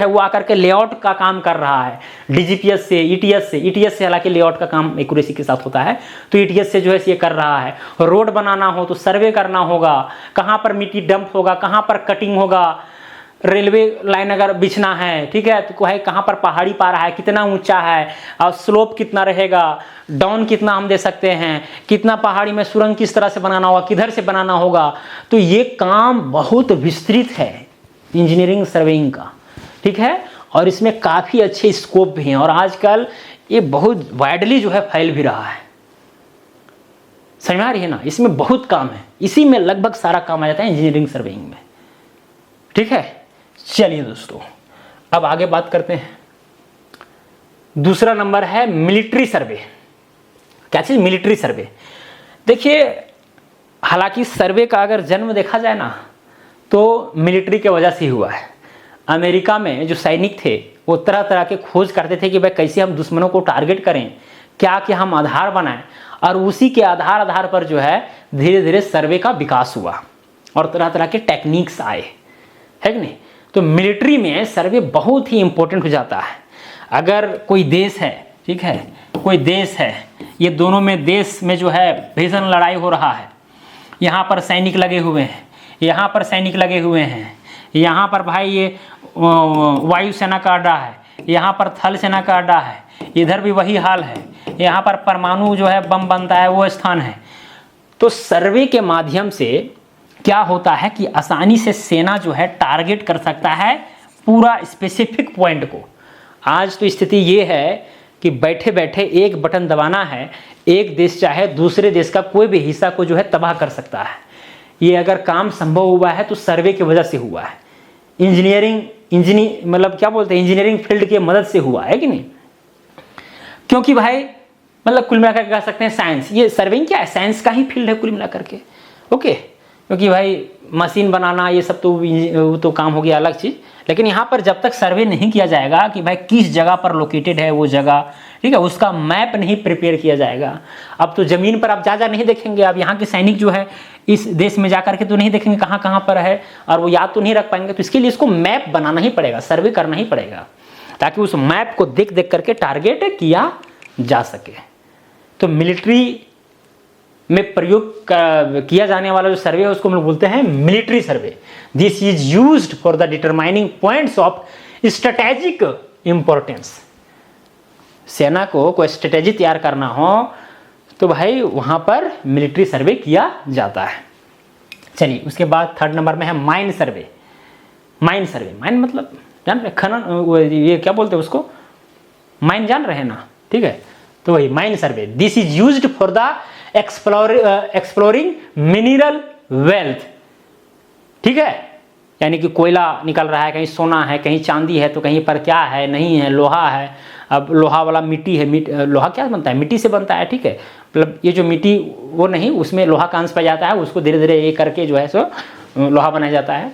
[SPEAKER 1] वो आकर के लेआउट का काम कर रहा है, DGPS से, ETS से हालांकि लेआउट का काम एक्यूरेसी के साथ होता है, तो ETS से जो है ये कर रहा है। रोड बनाना हो तो सर्वे करना होगा, कहाँ पर मिट्टी डंप होगा, कहाँ पर कटिंग होगा, रेलवे लाइन अगर बिछना है, ठीक है, तो है कहाँ पर पहाड़ी पा रहा है, कितना ऊंचा है, और स्लोप कितना रहेगा, डाउन कितना हम दे सकते हैं, कितना पहाड़ी में सुरंग किस तरह से बनाना होगा, किधर से बनाना होगा। तो ये काम बहुत विस्तृत है इंजीनियरिंग सर्वेइंग का, ठीक है, और इसमें काफ़ी अच्छे स्कोप भी हैं, और आजकल ये बहुत वाइडली जो है फैल भी रहा है। समझ में आ रही है ना, इसमें बहुत काम है, इसी में लगभग सारा काम आ जाता है इंजीनियरिंग सर्वेइंग में, ठीक है। चलिए दोस्तों अब आगे बात करते हैं। दूसरा नंबर है मिलिट्री सर्वे। क्या चीज? मिलिट्री सर्वे। देखिए, हालांकि सर्वे का अगर जन्म देखा जाए ना तो मिलिट्री के वजह से ही हुआ है। अमेरिका में जो सैनिक थे वो तरह तरह के खोज करते थे कि भाई कैसे हम दुश्मनों को टारगेट करें, क्या क्या हम आधार बनाएं, और उसी के आधार पर जो है धीरे धीरे सर्वे का विकास हुआ और तरह तरह के टेक्निक्स आए, है कि नहीं। तो मिलिट्री में सर्वे बहुत ही इंपॉर्टेंट हो जाता है। अगर कोई देश है, ठीक है, कोई देश है, ये दोनों में देश में जो है भीषण लड़ाई हो रहा है, यहाँ पर सैनिक लगे हुए हैं, यहाँ पर सैनिक लगे हुए हैं, यहाँ पर भाई ये वायुसेना का अड्डा है, यहाँ पर थल सेना का अड्डा है, इधर भी वही हाल है, यहाँ पर परमाणु जो है बम बनता है वो स्थान है। तो सर्वे के माध्यम से क्या होता है कि आसानी से सेना जो है टारगेट कर सकता है पूरा स्पेसिफिक पॉइंट को। आज तो स्थिति ये है कि बैठे बैठे एक बटन दबाना है, एक देश चाहे दूसरे देश का कोई भी हिस्सा को जो है तबाह कर सकता है। ये अगर काम संभव हुआ है तो सर्वे की वजह से हुआ है, मतलब क्या बोलते हैं, इंजीनियरिंग फील्ड की मदद से हुआ है कि नहीं। क्योंकि भाई मतलब कुल मिलाकर कह सकते हैं साइंस, ये सर्वेइंग क्या है, साइंस का ही फील्ड है कुल मिलाकर के। ओके, क्योंकि भाई मशीन बनाना ये सब तो काम हो गया अलग चीज़, लेकिन यहाँ पर जब तक सर्वे नहीं किया जाएगा कि भाई किस जगह पर लोकेटेड है वो जगह, ठीक है, उसका मैप नहीं प्रिपेयर किया जाएगा। अब तो ज़मीन पर आप जा नहीं देखेंगे, अब यहाँ के सैनिक जो है इस देश में जाकर के तो नहीं देखेंगे कहाँ कहाँ पर है, और वो याद तो नहीं रख पाएंगे। तो इसके लिए इसको मैप बनाना ही पड़ेगा, सर्वे करना ही पड़ेगा, ताकि उस मैप को देख देख करके टारगेट किया जा सके। तो मिलिट्री में प्रयोग किया जाने वाला जो सर्वे है उसको हम लोग बोलते हैं military survey. This is used for the determining points of strategic importance. सेना को कोई स्ट्रेटेजी तैयार करना हो तो भाई वहां पर मिलिट्री सर्वे किया जाता है। चलिए, उसके बाद थर्ड नंबर में है माइन सर्वे। माइन सर्वे, माइन मतलब जान रहे, खनन, ये क्या बोलते हैं उसको, माइन जान रहे हैं ना, ठीक है। तो वही mine survey, this is used for the exploring mineral wealth, ठीक है। यानी कि कोयला निकल रहा है, कहीं सोना है, कहीं चांदी है, तो कहीं पर क्या है, नहीं है, लोहा है। अब लोहा वाला मिट्टी है, लोहा क्या बनता है, मिट्टी से बनता है, ठीक है। मतलब ये जो मिट्टी वो नहीं, उसमें लोहा का अंश पाया जाता है, उसको धीरे धीरे ये करके जो है सो लोहा बनाया जाता है।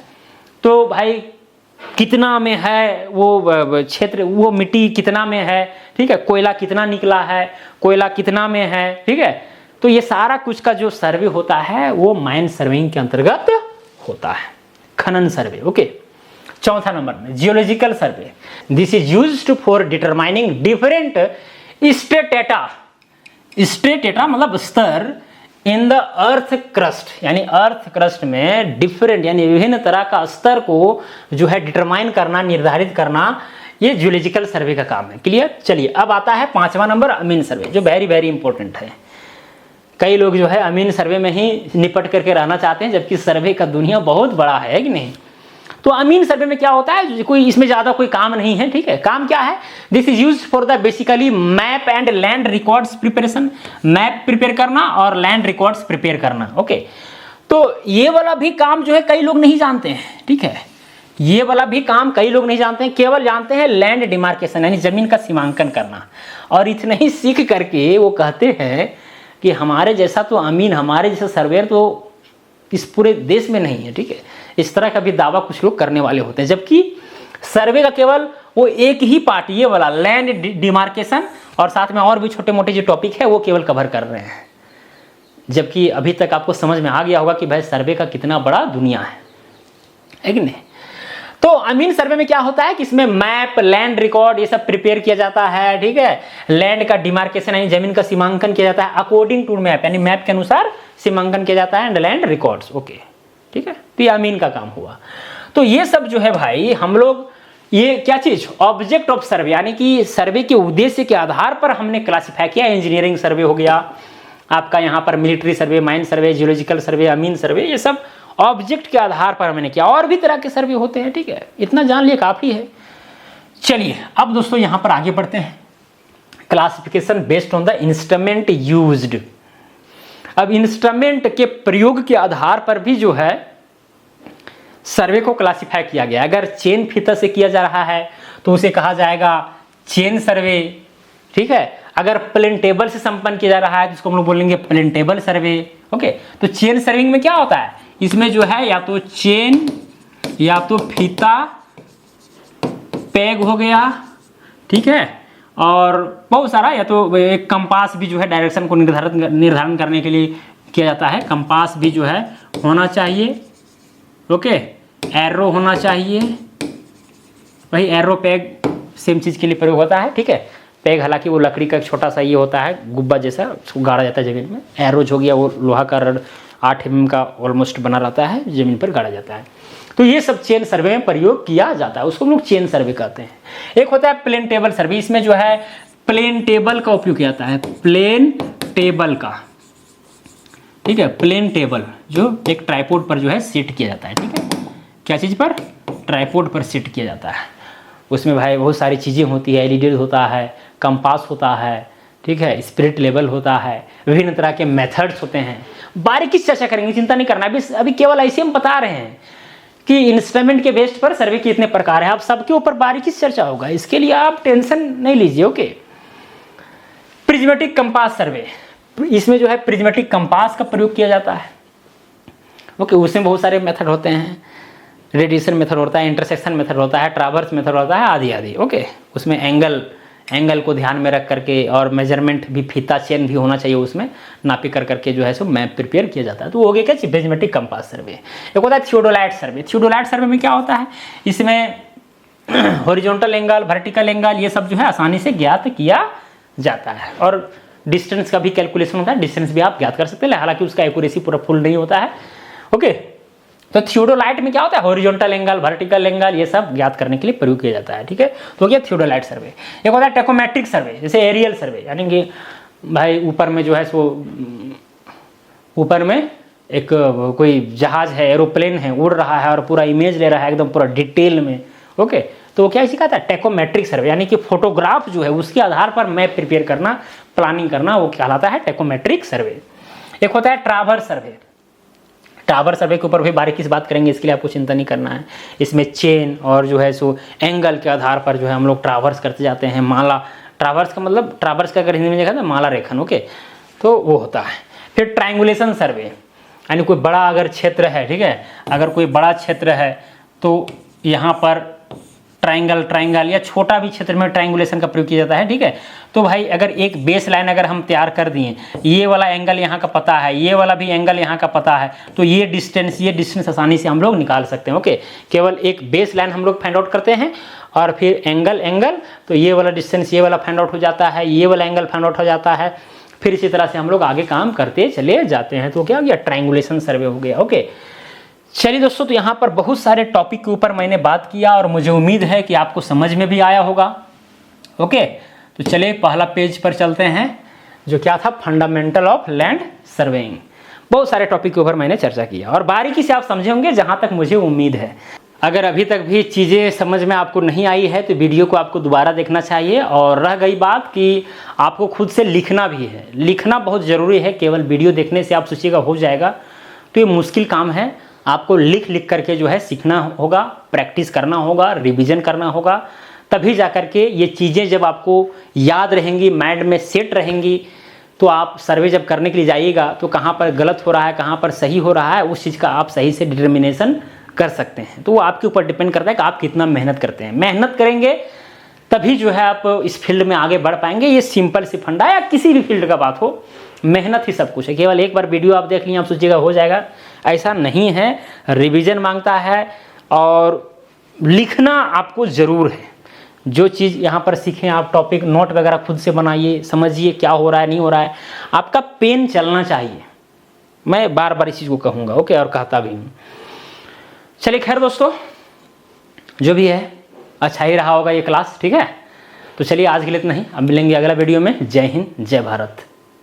[SPEAKER 1] तो भाई कितना में है वो क्षेत्र, वो मिट्टी कितना में है, ठीक है, कोयला कितना निकला है, कोयला कितना में है, ठीक है। तो ये सारा कुछ का जो सर्वे होता है वो माइन सर्वेइंग के अंतर्गत होता है, खनन सर्वे। ओके, चौथा नंबर में geological survey. This is used for determining different strata, strata मतलब स्तर, इन द अर्थ क्रस्ट, यानी अर्थ क्रस्ट में डिफरेंट यानी विभिन्न तरह का स्तर को जो है डिटरमाइन करना, निर्धारित करना, ये जियोलॉजिकल सर्वे का काम है। क्लियर। चलिए, अब आता है पांचवा नंबर अमीन सर्वे, जो वेरी वेरी इंपॉर्टेंट है। कई लोग जो है अमीन सर्वे में ही निपट करके रहना चाहते हैं, जबकि सर्वे का दुनिया बहुत बड़ा है कि नहीं। तो अमीन सर्वे में क्या होता है, कोई इसमें ज्यादा कोई काम नहीं है, ठीक है। काम क्या है, this is used for the basically map and land records preparation, map prepare करना और लैंड रिकॉर्ड्स प्रिपेयर करना। ओके, तो ये वाला भी काम जो है कई लोग नहीं जानते हैं, ठीक है। ये वाला भी काम कई लोग नहीं जानते हैं, केवल जानते हैं लैंड डिमार्केशन यानी जमीन का सीमांकन करना। और इतना ही सीख करके वो कहते हैं कि हमारे जैसा तो अमीन, हमारे जैसा सर्वेयर तो इस पूरे देश में नहीं है, ठीक है। इस तरह का भी दावा कुछ लोग करने वाले होते हैं, जबकि सर्वे का केवल वो एक ही पार्ट, ये वाला लैंड डिमार्केशन, और साथ में और भी छोटे मोटे जो टॉपिक है वो केवल कवर कर रहे हैं। जबकि अभी तक आपको समझ में आ गया होगा कि भाई सर्वे का कितना बड़ा दुनिया है कि नहीं। तो अमीन सर्वे में क्या होता है कि इसमें मैप, लैंड रिकॉर्ड ये सब प्रिपेयर किया जाता है, ठीक है। लैंड का डिमार्केशन यानी जमीन का सीमांकन किया जाता है अकॉर्डिंग टू मैप, यानी मैप के अनुसार सीमांकन किया जाता है, एंड लैंड रिकॉर्ड्स। ओके, ठीक है। तो ये अमीन का काम हुआ। तो ये सब जो है भाई हम लोग, ये क्या चीज, ऑब्जेक्ट ऑफ सर्वे, यानी कि सर्वे के उद्देश्य के आधार पर हमने क्लासिफाई किया। इंजीनियरिंग सर्वे हो गया आपका, यहाँ पर military survey, mine survey, geological survey, अमीन सर्वे, ये सब ऑब्जेक्ट के आधार पर मैंने किया। और भी तरह के सर्वे होते हैं, ठीक है। इतना जान लिए काफी है। चलिए, अब दोस्तों यहां पर आगे बढ़ते हैं। Classification based on the instrument used. अब इंस्ट्रूमेंट के प्रयोग के आधार पर भी जो है सर्वे को क्लासिफाई किया गया। अगर चेन फीता से किया जा रहा है तो उसे कहा जाएगा चेन सर्वे, ठीक है। अगर प्लेन टेबल से संपन्न किया जा रहा है तो इसको हम लोग बोलेंगे प्लेन टेबल सर्वे। ओके, तो चेन सर्विंग में क्या होता है, इसमें जो है या तो चेन या तो फीता, पेग हो गया, ठीक है, और बहुत सारा, या तो एक कंपास भी जो है डायरेक्शन को निर्धारण करने के लिए किया जाता है। कंपास भी जो है होना चाहिए। ओके, एरो होना चाहिए, वही एरो पेग सेम चीज़ के लिए प्रयोग होता है, ठीक है। पेग हालांकि वो लकड़ी का एक छोटा सा ये होता है गुब्बा जैसा, उसको गाड़ा जाता है जमीन में। एरोज हो गया वो लोहा का रड 8 mm का ऑलमोस्ट बना रहता है, जमीन पर गाड़ा जाता है। तो ये सब चेन सर्वे में प्रयोग किया जाता है, उसको हम लोग चेन सर्वे कहते हैं। एक होता है प्लेन टेबल सर्वे, इसमें जो है प्लेन टेबल का उपयोग किया जाता है, प्लेन टेबल का, ठीक है, प्लेन टेबल जो एक ट्राइपॉड पर जो है सेट किया जाता है, ठीक है, क्या चीज़ पर, ट्राइपॉड पर सेट किया जाता है। उसमें भाई बहुत सारी चीज़ें होती है, एलईडी होता है, कंपास होता है, ठीक है, स्पिरिट लेवल होता है, विभिन्न तरह के मेथड्स होते हैं, बारीकी से चर्चा करेंगे, चिंता नहीं करना। अभी केवल ऐसे हम बता रहे हैं कि इंस्ट्रूमेंट के बेस्ड पर सर्वे के इतने प्रकार हैं, आप सबके ऊपर बारीकी से चर्चा होगा, इसके लिए आप टेंशन नहीं लीजिए। ओके, प्रिज्मेटिक कंपास सर्वे, इसमें जो है प्रिज्मेटिक कंपास का प्रयोग किया जाता है। ओके, उसमें बहुत सारे मेथड होते हैं, रेडिएशन मेथड होता है, इंटरसेक्शन मेथड होता है, ट्रावर्स मेथड होता है, आदि आदि। ओके, उसमें एंगल को ध्यान में रख करके और मेजरमेंट भी, फीता चेन भी होना चाहिए, उसमें नापी कर करके जो है सो मैप प्रिपेयर किया जाता है। तो वो हो गया क्या, प्रिज्मेटिक कंपास सर्वे। एक होता है थियोडोलाइट सर्वे। थियोडोलाइट सर्वे में क्या होता है, इसमें हॉरिजॉन्टल एंगल, वर्टिकल एंगल ये सब जो है आसानी से ज्ञात किया जाता है, और डिस्टेंस का भी कैलकुलेशन होता है, डिस्टेंस भी आप ज्ञात कर सकते हैं, हालांकि उसका एक्यूरेसी पूरा फुल नहीं होता है। ओके, तो थियोडोलाइट में क्या होता है, हॉरिजॉन्टल एंगल, वर्टिकल एंगल ये सब ज्ञात करने के लिए प्रयोग किया जाता है, ठीक है। तो क्या थियोडोलाइट सर्वे। एक होता है टेकोमेट्रिक सर्वे, जैसे एरियल सर्वे, यानी कि भाई ऊपर में जो है सो ऊपर में एक कोई जहाज है, एरोप्लेन है, उड़ रहा है और पूरा इमेज ले रहा है एकदम पूरा डिटेल में। ओके, तो क्या इसी का था टेकोमेट्रिक सर्वे, यानी कि फोटोग्राफ जो है उसके आधार पर मैप प्रिपेयर करना, प्लानिंग करना, वो कहलाता है टेकोमेट्रिक सर्वे। एक होता है ट्रावर्स सर्वे। ट्रावर्स सर्वे के ऊपर भी बारीकी से बात करेंगे, इसके लिए आपको चिंता नहीं करना है। इसमें चेन और जो है सो एंगल के आधार पर जो है हम लोग ट्रावर्स करते जाते हैं। माला, ट्रावर्स का मतलब, ट्रावर्स का अगर हिंदी में देखा तो माला रेखन। ओके, तो वो होता है। फिर ट्रायंगुलेशन सर्वे, यानी कोई बड़ा अगर क्षेत्र है, ठीक है, अगर कोई बड़ा क्षेत्र है तो यहाँ पर ट्रायंगल या छोटा भी क्षेत्र में ट्रायंगुलेशन का प्रयोग किया जाता है, ठीक है। तो भाई अगर एक बेस लाइन अगर हम तैयार कर दिए, ये वाला एंगल यहाँ का पता है, ये वाला भी एंगल यहाँ का पता है, तो ये डिस्टेंस आसानी से हम लोग निकाल सकते हैं। ओके, केवल एक बेस लाइन हम लोग फाइंड आउट करते हैं और फिर एंगल, तो ये वाला डिस्टेंस ये वाला फाइंड आउट हो जाता है, ये वाला एंगल फाइंड आउट हो जाता है, फिर इसी तरह से हम लोग आगे काम करते चले जाते हैं। तो क्या हो गया, ट्रायंगुलेशन सर्वे हो गया। ओके, चलिए दोस्तों, तो यहाँ पर बहुत सारे टॉपिक के ऊपर मैंने बात किया और मुझे उम्मीद है कि आपको समझ में भी आया होगा। ओके, तो चलिए पहला पेज पर चलते हैं, जो क्या था, फंडामेंटल ऑफ लैंड सर्वेइंग। बहुत सारे टॉपिक के ऊपर मैंने चर्चा किया और बारीकी से आप समझे होंगे जहाँ तक मुझे उम्मीद है। अगर अभी तक भी चीज़ें समझ में आपको नहीं आई है तो वीडियो को आपको दोबारा देखना चाहिए। और रह गई बात कि आपको खुद से लिखना भी है, लिखना बहुत ज़रूरी है। केवल वीडियो देखने से आप सोचिएगा हो जाएगा, तो ये मुश्किल काम है। आपको लिख करके जो है सीखना होगा, प्रैक्टिस करना होगा, रिवीजन करना होगा, तभी जाकर के ये चीज़ें जब आपको याद रहेंगी, माइंड में सेट रहेंगी, तो आप सर्वे जब करने के लिए जाइएगा तो कहाँ पर गलत हो रहा है, कहाँ पर सही हो रहा है, उस चीज़ का आप सही से डिटर्मिनेशन कर सकते हैं। तो वो आपके ऊपर डिपेंड करता है कि आप कितना मेहनत करते हैं। मेहनत करेंगे तभी जो है आप इस फील्ड में आगे बढ़ पाएंगे। ये सिंपल सी फंडा, या किसी भी फील्ड का बात हो, मेहनत ही सब कुछ है। केवल एक बार वीडियो आप देख लिए, आप सोचिएगा हो जाएगा, ऐसा नहीं है। रिवीजन मांगता है और लिखना आपको ज़रूर है। जो चीज़ यहाँ पर सीखें आप, टॉपिक नोट वगैरह खुद से बनाइए, समझिए क्या हो रहा है नहीं हो रहा है। आपका पेन चलना चाहिए, मैं बार बार इस चीज़ को कहूँगा। ओके, और कहता भी हूँ। चलिए खैर दोस्तों, जो भी है अच्छा ही रहा होगा ये क्लास, ठीक है। तो चलिए आज के लिए इतना ही, अब मिलेंगे अगला वीडियो में। जय हिंद, जय भारत।